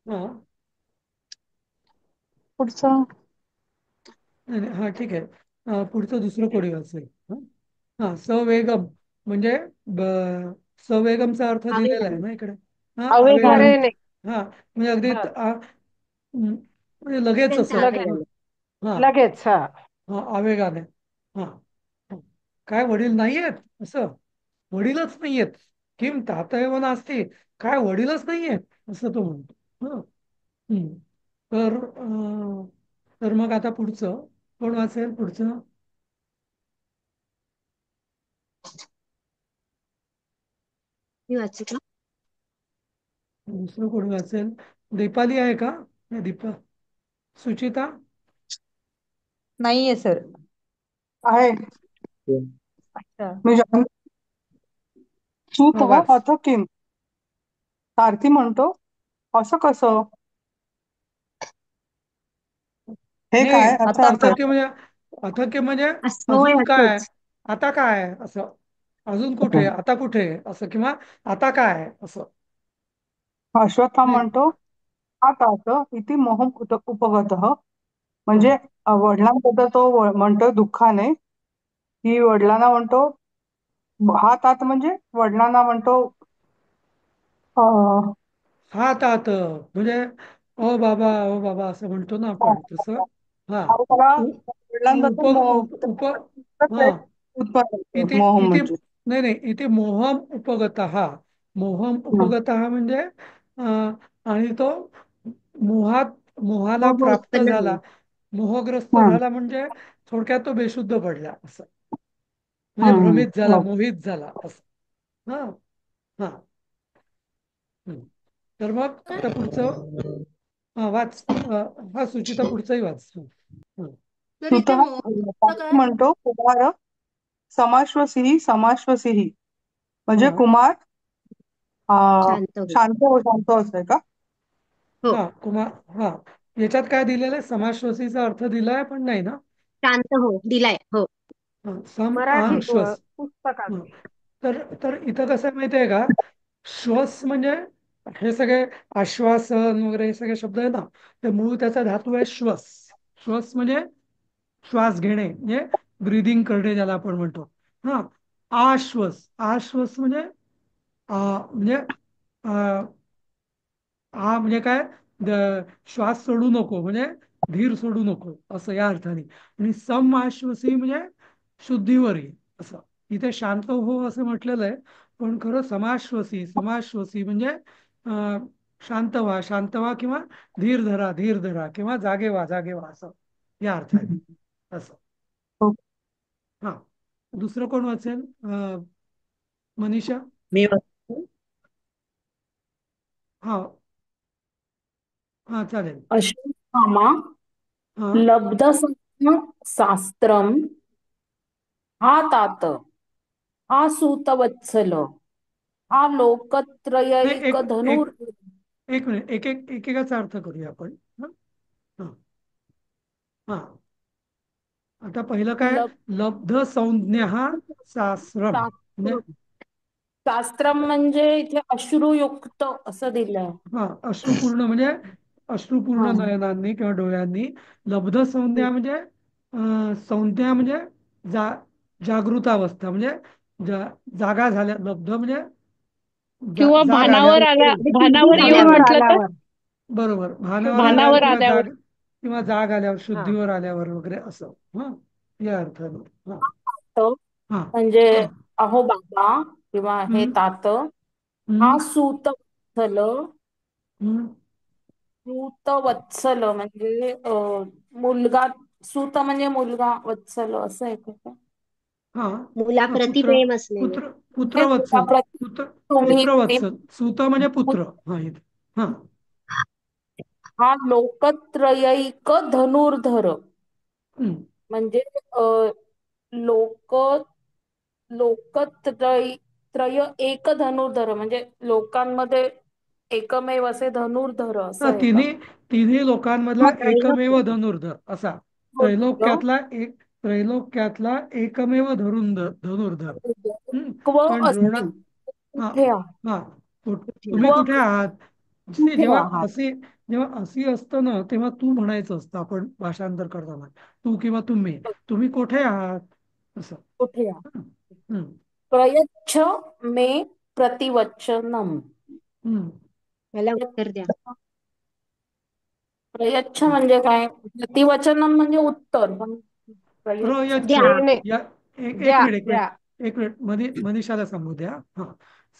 [SPEAKER 1] हा
[SPEAKER 8] पुढचं
[SPEAKER 1] नाही, नाही, हा ठीक आहे पुढचं दुसरं कोणी वाचेल हा हा सवेगम म्हणजे सवेगमचा अर्थ दिलेला आहे
[SPEAKER 5] आवेगाने
[SPEAKER 1] ना इकडे हा
[SPEAKER 8] आवेगाने
[SPEAKER 1] आवेगाने
[SPEAKER 3] त्वरेने
[SPEAKER 1] हा म्हणजे अगदी
[SPEAKER 3] हा
[SPEAKER 1] म्हणजे लगेच
[SPEAKER 5] अत्यंत
[SPEAKER 1] असं
[SPEAKER 3] लगे
[SPEAKER 5] आवेगाने
[SPEAKER 1] हा
[SPEAKER 3] लगेच. हा.
[SPEAKER 1] हा आवेगाने. हा हा. काय वडील नाहीयेत असं, वडीलच नाहीयेत, किम तातयव नास्ती, काय वडीलच नाहीयेत असं तो म्हणतो. हं. हं. तर तर मग आता पुढचं कोण वाचेल? पुढचं
[SPEAKER 5] मी वाचू का?
[SPEAKER 1] दुसरं कोण वाचेल? दीपाली आहे का? नाही, दीपा, सुचिता.
[SPEAKER 6] नाहीये सर.
[SPEAKER 2] आहे.
[SPEAKER 6] अच्छा.
[SPEAKER 2] मी जाण
[SPEAKER 1] हा
[SPEAKER 2] सुतः
[SPEAKER 1] वाच.
[SPEAKER 2] अथ किम. सारथी म्हणतो, असं कसं? हे
[SPEAKER 1] नाही,
[SPEAKER 2] काय याचा
[SPEAKER 6] आता
[SPEAKER 2] अर्थ?
[SPEAKER 1] अथक्य म्हणजे, अथक्य म्हणजे
[SPEAKER 5] असं होय
[SPEAKER 1] अजून काय,
[SPEAKER 5] असंच.
[SPEAKER 1] आता काय असं, अजून कुठे, आता कुठे असं, किंवा आता काय असं.
[SPEAKER 2] अश्वत्थामा
[SPEAKER 1] म्हणजे
[SPEAKER 2] म्हणतो, हा तात इति मोहम उपगतः.
[SPEAKER 1] हा
[SPEAKER 2] म्हणजे वडिलांबद्दल तो म्हणतोय दुःखाने, की वडिलांना म्हणतो, हा तात म्हणजे वडिलांना म्हणतो, अं,
[SPEAKER 1] हा तात म्हणजे ओ बाबा, ओ बाबा असं म्हणतो ना आपण तसं. हा
[SPEAKER 2] आणि त्याला
[SPEAKER 1] उ- उप
[SPEAKER 2] वडिलांबद्दल
[SPEAKER 1] उप उप हा
[SPEAKER 2] उत्पन्न
[SPEAKER 1] इथे
[SPEAKER 2] मोहम
[SPEAKER 1] इथे
[SPEAKER 2] म्हणजे.
[SPEAKER 1] नाही नाही, इथे मोहम उपगत, मोहम
[SPEAKER 2] हं.
[SPEAKER 1] उपगत म्हणजे आणि तो मोहात, मोहाला
[SPEAKER 5] हो हो
[SPEAKER 1] प्राप्त
[SPEAKER 5] उत्पन्न
[SPEAKER 1] झाला,
[SPEAKER 5] झालं.
[SPEAKER 1] मोहग्रस्त
[SPEAKER 2] हं.
[SPEAKER 1] झाला म्हणजे थोडक्यात तो बेशुद्ध पडला असं, म्हणजे
[SPEAKER 2] हं.
[SPEAKER 1] भ्रमित झाला,
[SPEAKER 2] हो.
[SPEAKER 1] मोहित झाला असं. हा हा. हं. तर मग आता पुढचं हा वाच. हा सुचिता पुढचंही वाच. हं.
[SPEAKER 5] तर इथे
[SPEAKER 2] सुतः
[SPEAKER 5] मोह काय?
[SPEAKER 2] म्हणतो, कुमार समाश्वसी समाश्वसी, म्हणजे
[SPEAKER 1] हा
[SPEAKER 2] कुमार
[SPEAKER 5] शांत हो.
[SPEAKER 2] शांत असतंय का?
[SPEAKER 5] हो.
[SPEAKER 1] हा कुमार. हा याच्यात काय दिलेलं आहे? समाश्वसीचा अर्थ दिलाय पण नाही ना.
[SPEAKER 5] शांत हो दिलाय. हो.
[SPEAKER 1] सम
[SPEAKER 3] मराठी
[SPEAKER 1] आंग श्वस.
[SPEAKER 3] पुस्तकात.
[SPEAKER 1] हं. तर इथं कसं आहे माहिती आहे का, श्वस म्हणजे हे सगळे आश्वासन वगैरे हे सगळे शब्द आहे ना, ते मूळ त्याचा धातू आहे श्वस. श्वस म्हणजे श्वास घेणे, म्हणजे ब्रिदिंग करणे ज्याला आपण म्हणतो. हा आश्वस, आश्वस म्हणजे म्हणजे हा म्हणजे काय, श्वास सोडू नको म्हणजे धीर सोडू नको असं या अर्थाने. आणि सम आश्वसी म्हणजे शुद्धीवर ये असं. इथे शांत हो असं म्हटलेलं आहे, पण खरं समाश्वसी, समाश्वसी म्हणजे शांत व्हा, शांत व्हा, किंवा धीर धरा, धीर धरा, किंवा जागे व्हा, जागे व्हा असं या अर्थाने असं.
[SPEAKER 2] हो.
[SPEAKER 1] हा दुसरं कोण वाचेल? मनीषा.
[SPEAKER 9] मी वाचते.
[SPEAKER 1] हा हा चालेल.
[SPEAKER 9] अश्वत्थामा
[SPEAKER 1] हा
[SPEAKER 9] लब्धसंज्ञ शास्त्रम हा तात हा सूतवत्सल हा
[SPEAKER 1] नाही,
[SPEAKER 9] लोकत्रयैक
[SPEAKER 1] एक एक
[SPEAKER 9] धनुर.
[SPEAKER 1] एक मिनिट, एकेकाचा अर्थ करूया आपण. हा हा हा. आता पहिलं काय?
[SPEAKER 9] लब
[SPEAKER 1] लब्ध संज्ञा शास्त्रम म्हणजे,
[SPEAKER 9] शास्त्र शास्त्रम म्हणजे इथे अश्रुयुक्त असं दिलंय.
[SPEAKER 1] हा अश्रुपूर्ण म्हणजे
[SPEAKER 9] हा.
[SPEAKER 1] अश्रुपूर्ण नयनांनी किंवा डोळ्यांनी. लब्ध संज्ञा म्हणजे संज्ञा म्हणजे जा जागृत अवस्था म्हणजे जागा झाल्या, लब्ध म्हणजे
[SPEAKER 8] किंवा
[SPEAKER 1] जाग
[SPEAKER 8] भानावर
[SPEAKER 1] आल्यावर.
[SPEAKER 8] आल्या,
[SPEAKER 5] म्हणजे सिद्धी
[SPEAKER 8] भानावर येऊन
[SPEAKER 5] झाल्यावर.
[SPEAKER 8] म्हटलं तर.
[SPEAKER 1] बरोबर, भानावर आल्यावर
[SPEAKER 8] भानावर
[SPEAKER 1] किंवा
[SPEAKER 8] आल्यावर.
[SPEAKER 1] जाग आल्यावर,
[SPEAKER 3] हा.
[SPEAKER 1] शुद्धीवर आल्यावर वगैरे असं. हा या अर्थाने. हा
[SPEAKER 9] तो
[SPEAKER 1] हा
[SPEAKER 9] म्हणजे
[SPEAKER 1] हा.
[SPEAKER 9] अहो बाबा किंवा हे
[SPEAKER 1] हम्म
[SPEAKER 9] तात हा
[SPEAKER 1] हम्म
[SPEAKER 9] सूतवत्सल.
[SPEAKER 1] हम्म.
[SPEAKER 9] सूतवत्सल म्हणजे मुलगा. सूत म्हणजे मुलगा, वत्सल असं आहे का?
[SPEAKER 1] हा हा
[SPEAKER 5] मुलाप्रती
[SPEAKER 1] पुत्र,
[SPEAKER 5] प्रेम असलेलं.
[SPEAKER 9] हे
[SPEAKER 1] पुत्रवत्सल,
[SPEAKER 9] मुलाप्रती
[SPEAKER 1] पुत्र,
[SPEAKER 9] तुम्ही
[SPEAKER 1] पुत्रवत्सल, सूत म्हणजे पुत्र. हा इथे. हा
[SPEAKER 9] हा लोकत्रयैक धनुर्धर
[SPEAKER 1] हम्म.
[SPEAKER 9] म्हणजे लोक लोकत्रय एक धनुर्धर म्हणजे लोकांमध्ये एकमेव असे धनुर्धर असं
[SPEAKER 1] हा
[SPEAKER 9] आहे का?
[SPEAKER 1] तिन्ही लोकांमधला
[SPEAKER 5] हा
[SPEAKER 1] एकमेव
[SPEAKER 5] त्रैलोक्य.
[SPEAKER 1] धनुर्धर असा.
[SPEAKER 9] धनुर्धर.
[SPEAKER 1] त्रैलोक्यातला एकमेव धनुर्धर.
[SPEAKER 9] क्व
[SPEAKER 1] कारण द्रोणा.
[SPEAKER 9] अस्ति
[SPEAKER 1] हा
[SPEAKER 9] कुठे आहात?
[SPEAKER 1] हा तुम्ही
[SPEAKER 9] क्व
[SPEAKER 1] कुठे आहात?
[SPEAKER 9] कुठे आहात?
[SPEAKER 1] जेव्हा अशी असतं ना, तेव्हा तू म्हणायचं असतं आपण भाषांतर करताना, तू किंवा तुम्ही कुठे आहात असं.
[SPEAKER 9] कुठे आहात?
[SPEAKER 1] हम्म
[SPEAKER 9] प्रयच्छ मे प्रतिवचनम.
[SPEAKER 1] हम्म.
[SPEAKER 5] मला उत्तर द्या.
[SPEAKER 9] प्रयच्छ म्हणजे काय? प्रतिवचनम म्हणजे उत्तर, पण प्रयच्छ
[SPEAKER 1] प्रयच्छ
[SPEAKER 5] द्या.
[SPEAKER 3] देणे.
[SPEAKER 1] या एक
[SPEAKER 3] द्या
[SPEAKER 1] मिनिट एक
[SPEAKER 3] द्या.
[SPEAKER 1] मिनिट एक मिनिट मनीषाला सांगू द्या. हा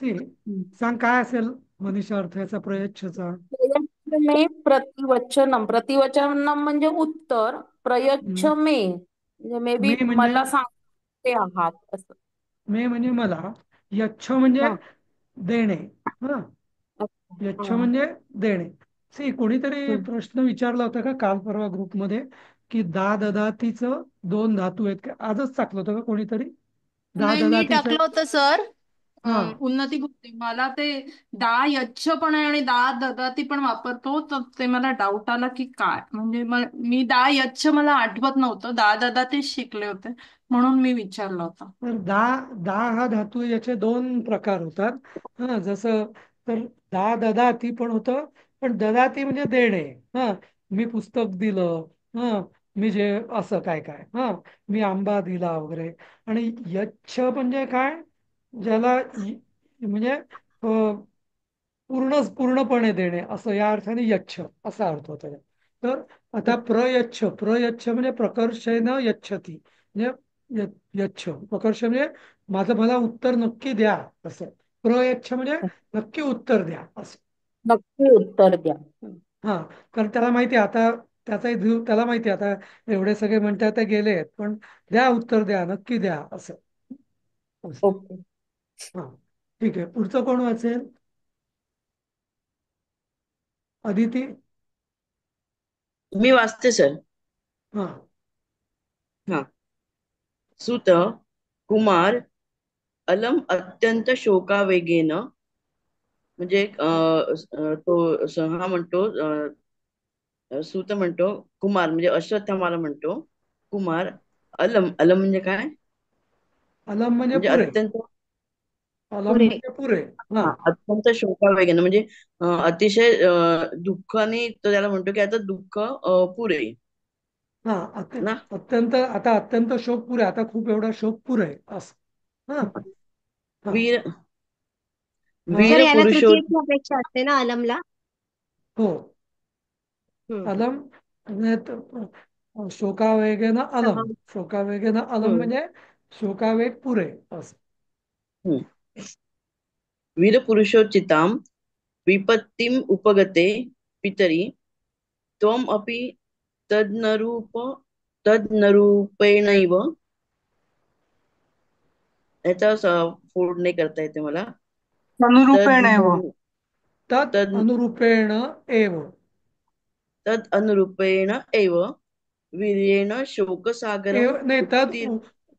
[SPEAKER 1] सी
[SPEAKER 8] हम्म.
[SPEAKER 1] सांग काय असेल मनीषा अर्थ याचा प्रयच्छचा.
[SPEAKER 9] प्रयच्छ मे प्रतिवचनम. प्रतिवचनम म्हणजे उत्तर. प्रयच्छ
[SPEAKER 1] हम्म.
[SPEAKER 9] मे म्हणजे मे बी
[SPEAKER 1] मे म्हणजे
[SPEAKER 9] मला सांगते आहात असं.
[SPEAKER 1] मे म्हणजे मला. यच्छ म्हणजे
[SPEAKER 9] हा.
[SPEAKER 1] देणे. हा
[SPEAKER 9] अच्छा.
[SPEAKER 1] यच्छ
[SPEAKER 9] हा.
[SPEAKER 1] म्हणजे देणे. सी कोणीतरी
[SPEAKER 9] हम्म.
[SPEAKER 1] प्रश्न विचारला होता का काल परवा ग्रुपमध्ये की दा ददातीचं दोन धातू आहेत का? आजच टाकलं होतं का कोणीतरी? दा
[SPEAKER 10] नाही, मी
[SPEAKER 1] ददातीचं.
[SPEAKER 10] टाकलं होतं सर.
[SPEAKER 1] हा
[SPEAKER 10] उन्नती बोलते. मला ते दा यच्छ पण आहे आणि दा ददाती पण वापरतो, तर ते मला डाऊट आला की काय म्हणजे मी दा यच्छ मला आठवत नव्हतं, दा ददातीच शिकले होते, म्हणून मी विचारलं होतं.
[SPEAKER 1] तर दा दा हा धातू याचे दोन प्रकार होतात. हा जसं तर दा ददाती पण होतं. पण ददाती म्हणजे देणे. हा मी पुस्तक दिलं. हा मी जे असं काय काय हा मी आंबा दिला वगैरे. आणि यच्छ म्हणजे काय? ज्याला म्हणजे पूर्णपणे देणे असं या अर्थाने यच्छ असा अर्थ होतो त्याचा. तर आता प्रयच्छ प्रयच्छ म्हणजे प्रकर्षेन यच्छती म्हणजे यच्छ प्रकर्ष म्हणजे माझं मला उत्तर नक्की द्या असं. प्रयच्छ म्हणजे नक्की उत्तर द्या असं.
[SPEAKER 9] नक्की उत्तर द्या.
[SPEAKER 1] हा कारण त्याला माहिती आहे आता त्याचाही त्याला माहिती आहे आता एवढे सगळे म्हणतात ते गेले आहेत पण द्या उत्तर द्या नक्की द्या असं.
[SPEAKER 9] ओके.
[SPEAKER 1] हा ठीक आहे पुढचं कोण वाचेल? अदिती.
[SPEAKER 6] मी वाचते सर.
[SPEAKER 1] हा
[SPEAKER 6] हा. सुत कुमार अलम अत्यंत शोकावेगेन म्हणजे हा म्हणतो सुत म्हणतो कुमार म्हणजे अश्वत्थामाला म्हणतो कुमार अलम अलम म्हणजे काय?
[SPEAKER 1] अलम म्हणजे
[SPEAKER 6] म्हणजे
[SPEAKER 1] पुरे.
[SPEAKER 6] अत्यंत
[SPEAKER 1] अलम
[SPEAKER 5] पुरे.
[SPEAKER 1] म्हणजे पुरे. हा
[SPEAKER 6] अत्यंत शोकावेगेनं म्हणजे अतिशय दुःखाने तो त्याला म्हणतो की आता दुःख पुरे
[SPEAKER 1] हा
[SPEAKER 6] ना.
[SPEAKER 1] अत्यंत आता अत्यंत शोक पुरे आता खूप एवढा शोक पुरे असं. हा हा
[SPEAKER 6] वीर
[SPEAKER 1] हा
[SPEAKER 5] सर
[SPEAKER 6] वीर
[SPEAKER 5] याला
[SPEAKER 6] पुरुषो
[SPEAKER 5] तृतीयची अपेक्षा असते ना अलमला.
[SPEAKER 1] हो
[SPEAKER 5] हम्म.
[SPEAKER 1] अलम म्हणजे शोकावेगेनं अलम शोकावेगेनं अलम
[SPEAKER 6] हम्म,
[SPEAKER 1] म्हणजे शोकावेग पुरे असं.
[SPEAKER 6] हम्म. वीर पुरुषोचितां विपत्तिम उपगते पितरी त्वम अपि तदनरूपेणैव याचा फोड नाही करता येते मला.
[SPEAKER 7] अनुरूपेण आहे व.
[SPEAKER 6] तदनरु
[SPEAKER 1] तत्
[SPEAKER 6] तद
[SPEAKER 1] अनुरूपेण एव.
[SPEAKER 6] तद अनुरूपेण एव वीर्येण शोकसागरम
[SPEAKER 1] नाही
[SPEAKER 6] उत्तीर.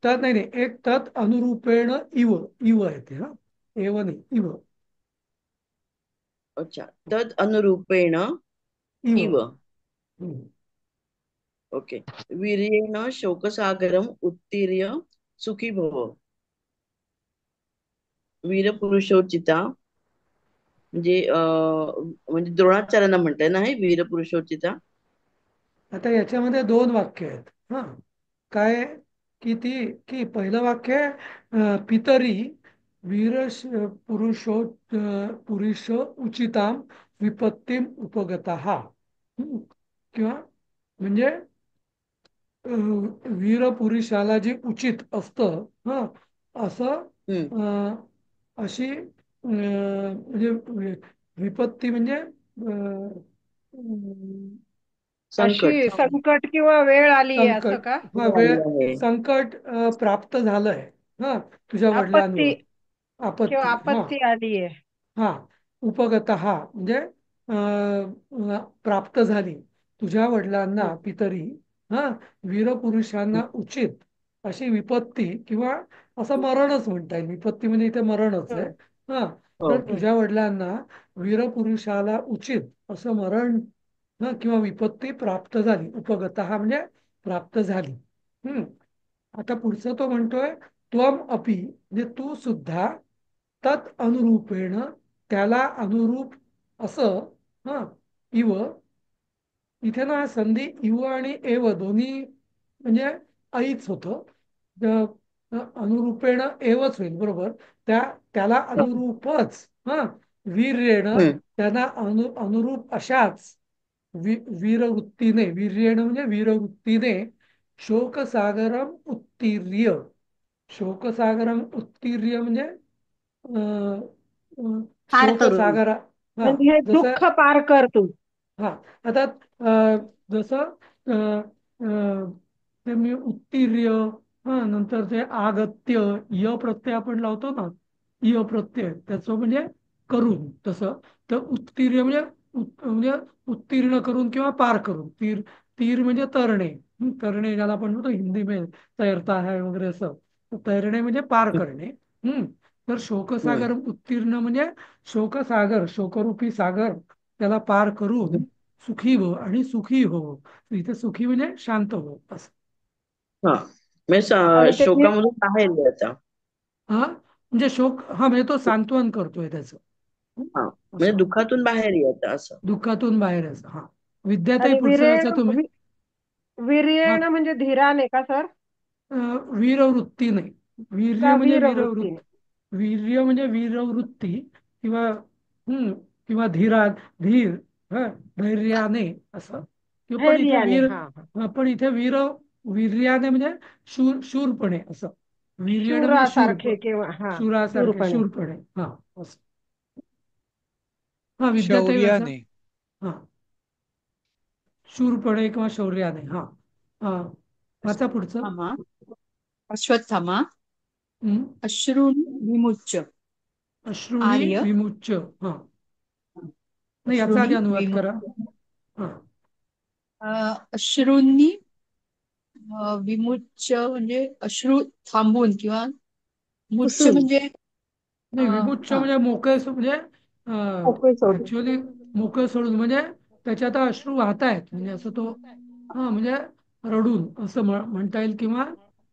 [SPEAKER 1] तत् नाही नाही एक तत् अनुरूपेण इव इव येते हा एव नाही इव.
[SPEAKER 6] अच्छा तद अनुरूपेण
[SPEAKER 1] इव.
[SPEAKER 6] इव.
[SPEAKER 1] हम्म.
[SPEAKER 6] ओके. वीर्येण शोकसागरम उत्तीर्य सुखी भव. वीरपुरुषोचिता म्हणजे म्हणजे द्रोणाचार्यांना म्हणताय ना हे वीरपुरुषोचिता.
[SPEAKER 1] आता याच्यामध्ये दोन वाक्य आहेत. हा काय आहे? की पहिलं वाक्य आहे, पितरी वीर पुरुष उचिताम विपत्तीम उपगता. किंवा म्हणजे वीर पुरुषाला जे उचित असतं हा असं
[SPEAKER 6] हम्म.
[SPEAKER 1] अशी म्हणजे विपत्ती म्हणजे
[SPEAKER 3] अशी
[SPEAKER 6] संकट
[SPEAKER 3] संकट किंवा वेळ आली आहे असं
[SPEAKER 1] संकट
[SPEAKER 3] का?
[SPEAKER 1] हा वेळ
[SPEAKER 6] आलेलं आहे.
[SPEAKER 1] संकट प्राप्त झालंय हा तुझ्या
[SPEAKER 3] आपत्ती
[SPEAKER 1] वडिलांवर.
[SPEAKER 3] किंवा
[SPEAKER 1] आपत्ती हा
[SPEAKER 3] आपत्ती आली आहे.
[SPEAKER 1] हा उपगत हा म्हणजे प्राप्त झाली तुझ्या वडिलांना पितरी हा वीरपुरुषांना उचित अशी विपत्ती किंवा असं मरणच म्हणता येईल. विपत्ती म्हणजे इथे मरणच आहे.
[SPEAKER 3] हम्म.
[SPEAKER 1] हा
[SPEAKER 6] हो.
[SPEAKER 1] तर तुझ्या वडिलांना वीरपुरुषाला उचित असं मरण किंवा विपत्ती प्राप्त झाली. उपगत हा म्हणजे प्राप्त झाली. हम्म आता पुढचं तो म्हणतोय त्वम अपि म्हणजे तू सुद्धा तत् अनुरूपेण त्याला अनुरूप असं हा इव. इथे ना संधी इव आणि एव दोन्ही म्हणजे ऐच होतं. अनुरूपेण एवच होईल बरोबर. त्याला अनुरूपच हा वीर्येण
[SPEAKER 6] हम्म.
[SPEAKER 1] त्यांना अनुरूप अशाच वीरवृत्तीने, वीर्येण म्हणजे वीरवृत्तीने शोकसागरम उत्तीर्य. शोकसागरम उत्तीर्य म्हणजे अं, अं,
[SPEAKER 5] पार करून.
[SPEAKER 1] शोकसागरा, हा,
[SPEAKER 3] म्हणजे हे
[SPEAKER 1] जसं,
[SPEAKER 3] दुःख पार कर तू.
[SPEAKER 1] हा, आता जसं ते मी उत्तीर्य, हा, नंतर ते आगत्य, य प्रत्यय आपण लावतो ना, य प्रत्यय त्याचं म्हणजे करून, तसं तर उत्तीर्य म्हणजे म्हणजे उत्तीर्ण करून किंवा पार करून. तीर, तीर म्हणजे तरणे. तरणे ज्याला आपण म्हणतो हिंदी में तैरता है वगैरे असं. तर तैरणे म्हणजे पार करणे. हम्म. तर
[SPEAKER 6] हम्म.
[SPEAKER 1] शोकसागर उत्तीर्ण म्हणजे शोकसागर, शोकरूपी सागर त्याला पार करून सुखी हो आणि सुखी हो. इथे सुखी म्हणजे शांत हो असं.
[SPEAKER 6] हा, म्हणजे
[SPEAKER 3] आणि ते
[SPEAKER 6] शोकामधून बाहेर यायचा.
[SPEAKER 1] हा, म्हणजे शोक, हा, म्हणजे तो सांत्वन करतोय त्याचं.
[SPEAKER 6] हा, म्हणजे
[SPEAKER 1] असं
[SPEAKER 6] दुःखातून बाहेर यायचं असं.
[SPEAKER 1] दुःखातून बाहेर असं. हा, विद्याताई
[SPEAKER 3] आणि
[SPEAKER 1] पुढचं वाचा तुम्ही. हा,
[SPEAKER 3] वीर्येण म्हणजे धीराने का सर?
[SPEAKER 1] वीरवृत्ती नाही. वीर्य
[SPEAKER 3] का
[SPEAKER 1] म्हणजे
[SPEAKER 3] वीरवृत्तीने?
[SPEAKER 1] वीर्य म्हणजे वीरवृत्ती किंवा किंवा धीरा, धीर, हा, धैर्याने असं. किंवा पण इथे
[SPEAKER 3] धैर्याने, हा हा.
[SPEAKER 1] पण इथे वीर्याने म्हणजे शूरपणे असं. वीर्याने म्हणजे
[SPEAKER 3] शूरासारखे किंवा हा
[SPEAKER 1] शूरासारखे,
[SPEAKER 3] शूरपणे.
[SPEAKER 1] शूरपणे, हा, असं. हा, विद्याताई वाचा.
[SPEAKER 7] शौर्याने.
[SPEAKER 1] हा, शूरपणे किंवा शौर्याने. हा, हा, वाचा पुढचं.
[SPEAKER 11] अश्वत्थामा अश्वत्थामा
[SPEAKER 1] हम्म.
[SPEAKER 11] अश्रून् विमुच्य
[SPEAKER 1] अश्रुणी
[SPEAKER 11] आर्य
[SPEAKER 1] विमुच्य. हा, नाही, याचा
[SPEAKER 11] अश्रूनि
[SPEAKER 1] आधी अनुवाद करा.
[SPEAKER 11] विमुच्य
[SPEAKER 1] हा,
[SPEAKER 11] अश्रूंनी विमुच्य म्हणजे अश्रू थांबून किंवा मुच्य
[SPEAKER 3] पुसून.
[SPEAKER 11] म्हणजे
[SPEAKER 1] नाही, विमुच्य
[SPEAKER 11] हा
[SPEAKER 1] म्हणजे मोकळे म्हणजे
[SPEAKER 3] मोकळे सोडून.
[SPEAKER 1] ऍक्च्युअली मोकळे सोडून म्हणजे त्याच्यात अश्रू वाहतायत म्हणजे असं तो, हा, म्हणजे रडून असं म्हणता येईल किंवा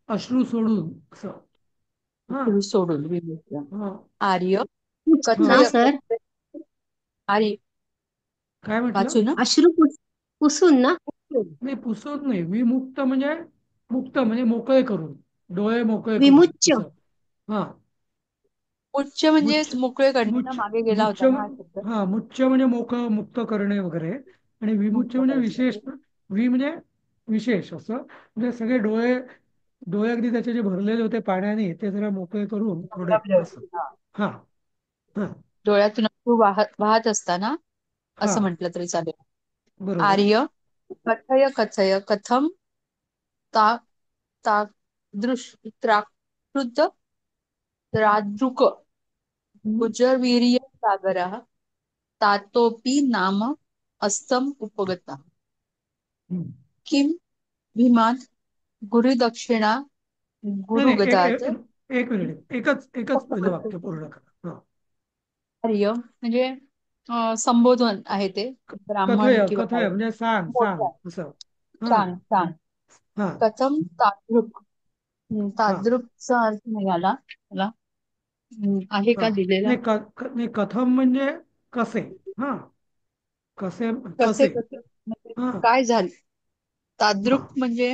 [SPEAKER 1] अश्रू सोडून असं. हा,
[SPEAKER 11] अश्रू सोडून विमुच्य.
[SPEAKER 1] हा,
[SPEAKER 11] आर्य
[SPEAKER 1] हा,
[SPEAKER 5] का
[SPEAKER 11] कथय
[SPEAKER 5] सर?
[SPEAKER 11] आर्य
[SPEAKER 1] काय म्हटलं?
[SPEAKER 11] वाचू ना.
[SPEAKER 5] पुसून ना?
[SPEAKER 1] नाही, पुसून नाही. विमुक्त म्हणजे मुक्त म्हणजे मोकळे करून, डोळे मोकळे करून
[SPEAKER 5] विमुच्य.
[SPEAKER 1] असं. हा,
[SPEAKER 11] मुच्य म्हणजे
[SPEAKER 1] मुच्च
[SPEAKER 11] मोकळे करणे ना,
[SPEAKER 1] मुच्च
[SPEAKER 11] मागे गेला
[SPEAKER 1] मुच्च
[SPEAKER 11] होता ना हा शब्द.
[SPEAKER 1] हा, मुच्च म्हणजे मुक्त करणे वगैरे. आणि विमुच्च
[SPEAKER 11] मुक्त
[SPEAKER 1] म्हणजे
[SPEAKER 11] करणे.
[SPEAKER 1] विशेष. म्हणजे विशेष असं, म्हणजे सगळे डोळे, डोळे अगदी त्याचे जे भरलेले होते पाण्याने ते जरा मोकळे करून थोडे असं.
[SPEAKER 11] हा.
[SPEAKER 1] हा, हा,
[SPEAKER 11] डोळ्यातून अश्रू वाहत असताना
[SPEAKER 1] हा,
[SPEAKER 11] असं म्हटलं तरी चालेल.
[SPEAKER 1] बरोबर.
[SPEAKER 11] आर्य कथय कथम ता तादृश त्राकृत त्रादृक
[SPEAKER 1] हम्म,
[SPEAKER 11] भुजवीर्य सागरः तातोपि नाम अस्तम उपगता
[SPEAKER 1] हम्म.
[SPEAKER 11] किम भीमात गुरुदक्षिणा
[SPEAKER 1] नाही, नाही,
[SPEAKER 11] गुरुगदात
[SPEAKER 1] एक मिनिट, एकच पहिलं वाक्य पूर्ण करा. हा,
[SPEAKER 11] आर्य म्हणजे संबोधन आहे ते, ब्राह्मण
[SPEAKER 1] कथय,
[SPEAKER 11] किंवा
[SPEAKER 1] कथय
[SPEAKER 11] काय
[SPEAKER 1] म्हणजे सांग, सांग
[SPEAKER 11] मोठं
[SPEAKER 1] असं. हा,
[SPEAKER 11] सांग सांग.
[SPEAKER 1] हा,
[SPEAKER 11] कथम तादृक
[SPEAKER 1] हा,
[SPEAKER 11] तादृकचा अर्थ निघाला मला. आहे
[SPEAKER 1] हा,
[SPEAKER 11] का दिलेला?
[SPEAKER 1] नाही, नाही, कथम म्हणजे कसे. हा, कसे,
[SPEAKER 11] कसे
[SPEAKER 1] कसे.
[SPEAKER 11] कसे म्हणजे
[SPEAKER 1] हा,
[SPEAKER 11] काय झालं?
[SPEAKER 1] हा,
[SPEAKER 11] तादृक म्हणजे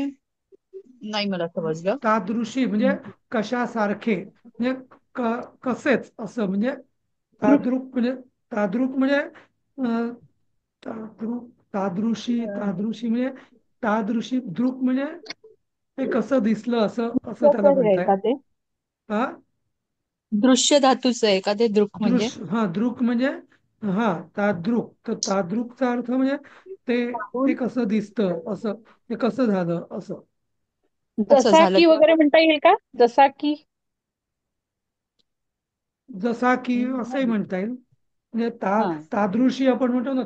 [SPEAKER 11] नाही मला समजलं.
[SPEAKER 1] तादृशी म्हणजे कशासारखे, म्हणजे कसेच असं म्हणजे
[SPEAKER 11] दृक
[SPEAKER 1] तादृक म्हणजे तादृक म्हणजे तादृक, तादृशी म्हणजे तादृशी, दृक म्हणजे ते कसं दिसलं असं, असं त्याला
[SPEAKER 11] दृश्याचं आहे
[SPEAKER 1] म्हणताय.
[SPEAKER 11] का ते?
[SPEAKER 1] हा,
[SPEAKER 11] दृश्य धातूचं आहे का ते दृक म्हणजे?
[SPEAKER 1] हा, दृक म्हणजे, हा, तादृक. तर तादृकचा अर्थ म्हणजे ते
[SPEAKER 11] पाहून
[SPEAKER 1] ते कसं दिसतं असं, ते कसं झालं असं.
[SPEAKER 11] असं
[SPEAKER 3] जसा
[SPEAKER 11] झालं
[SPEAKER 3] की
[SPEAKER 11] किंवा
[SPEAKER 3] वगैरे म्हणता येईल का? जसा की.
[SPEAKER 1] जसा की असंही म्हणता येईल. म्हणजे
[SPEAKER 11] हा
[SPEAKER 1] तादृशी आपण म्हणतो ना,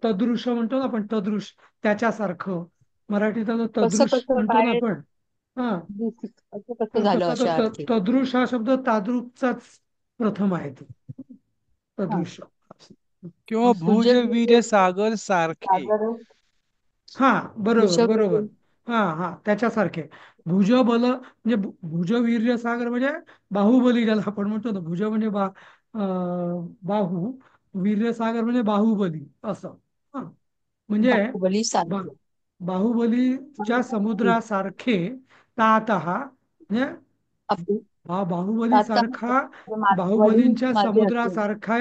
[SPEAKER 1] तदृश म्हणतो ना आपण, तदृश त्याच्यासारखं. मराठीत आता
[SPEAKER 11] कसं
[SPEAKER 1] तदृश
[SPEAKER 11] कसं
[SPEAKER 1] म्हणतो ना
[SPEAKER 11] काय
[SPEAKER 1] आपण. हा,
[SPEAKER 11] असं कसं
[SPEAKER 1] तर
[SPEAKER 11] झालं
[SPEAKER 1] तसा
[SPEAKER 11] अशा अर्थी.
[SPEAKER 1] तदृश हा शब्द तादृकचाच प्रथम आहे तो.
[SPEAKER 11] हा
[SPEAKER 1] तदृश.
[SPEAKER 7] किंवा भुज वीर्य
[SPEAKER 11] सुजवीर्य
[SPEAKER 7] सागर सारखे.
[SPEAKER 11] सागर
[SPEAKER 1] हा, बरोबर, बरोबर.
[SPEAKER 11] वृषभवीर्य
[SPEAKER 1] हा, हा, त्याच्यासारखे. भुजबल म्हणजे भुजवीर्य सागर म्हणजे बाहुबली ज्याला आपण म्हणतो ना, भुज म्हणजे बाहू, वीर्यसागर म्हणजे बाहुबली असं. हा, म्हणजे
[SPEAKER 11] बाहुबली
[SPEAKER 1] बा
[SPEAKER 11] सारखे.
[SPEAKER 1] बाहुबलीच्या समुद्रासारखे तात हा म्हणजे
[SPEAKER 11] अभि
[SPEAKER 1] बाहुबली
[SPEAKER 11] आता
[SPEAKER 1] सारखा,
[SPEAKER 11] माझे वडील
[SPEAKER 1] बाहुबलींच्या
[SPEAKER 11] माझे असतील.
[SPEAKER 1] समुद्रासारखा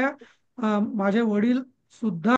[SPEAKER 1] माझे वडील सुद्धा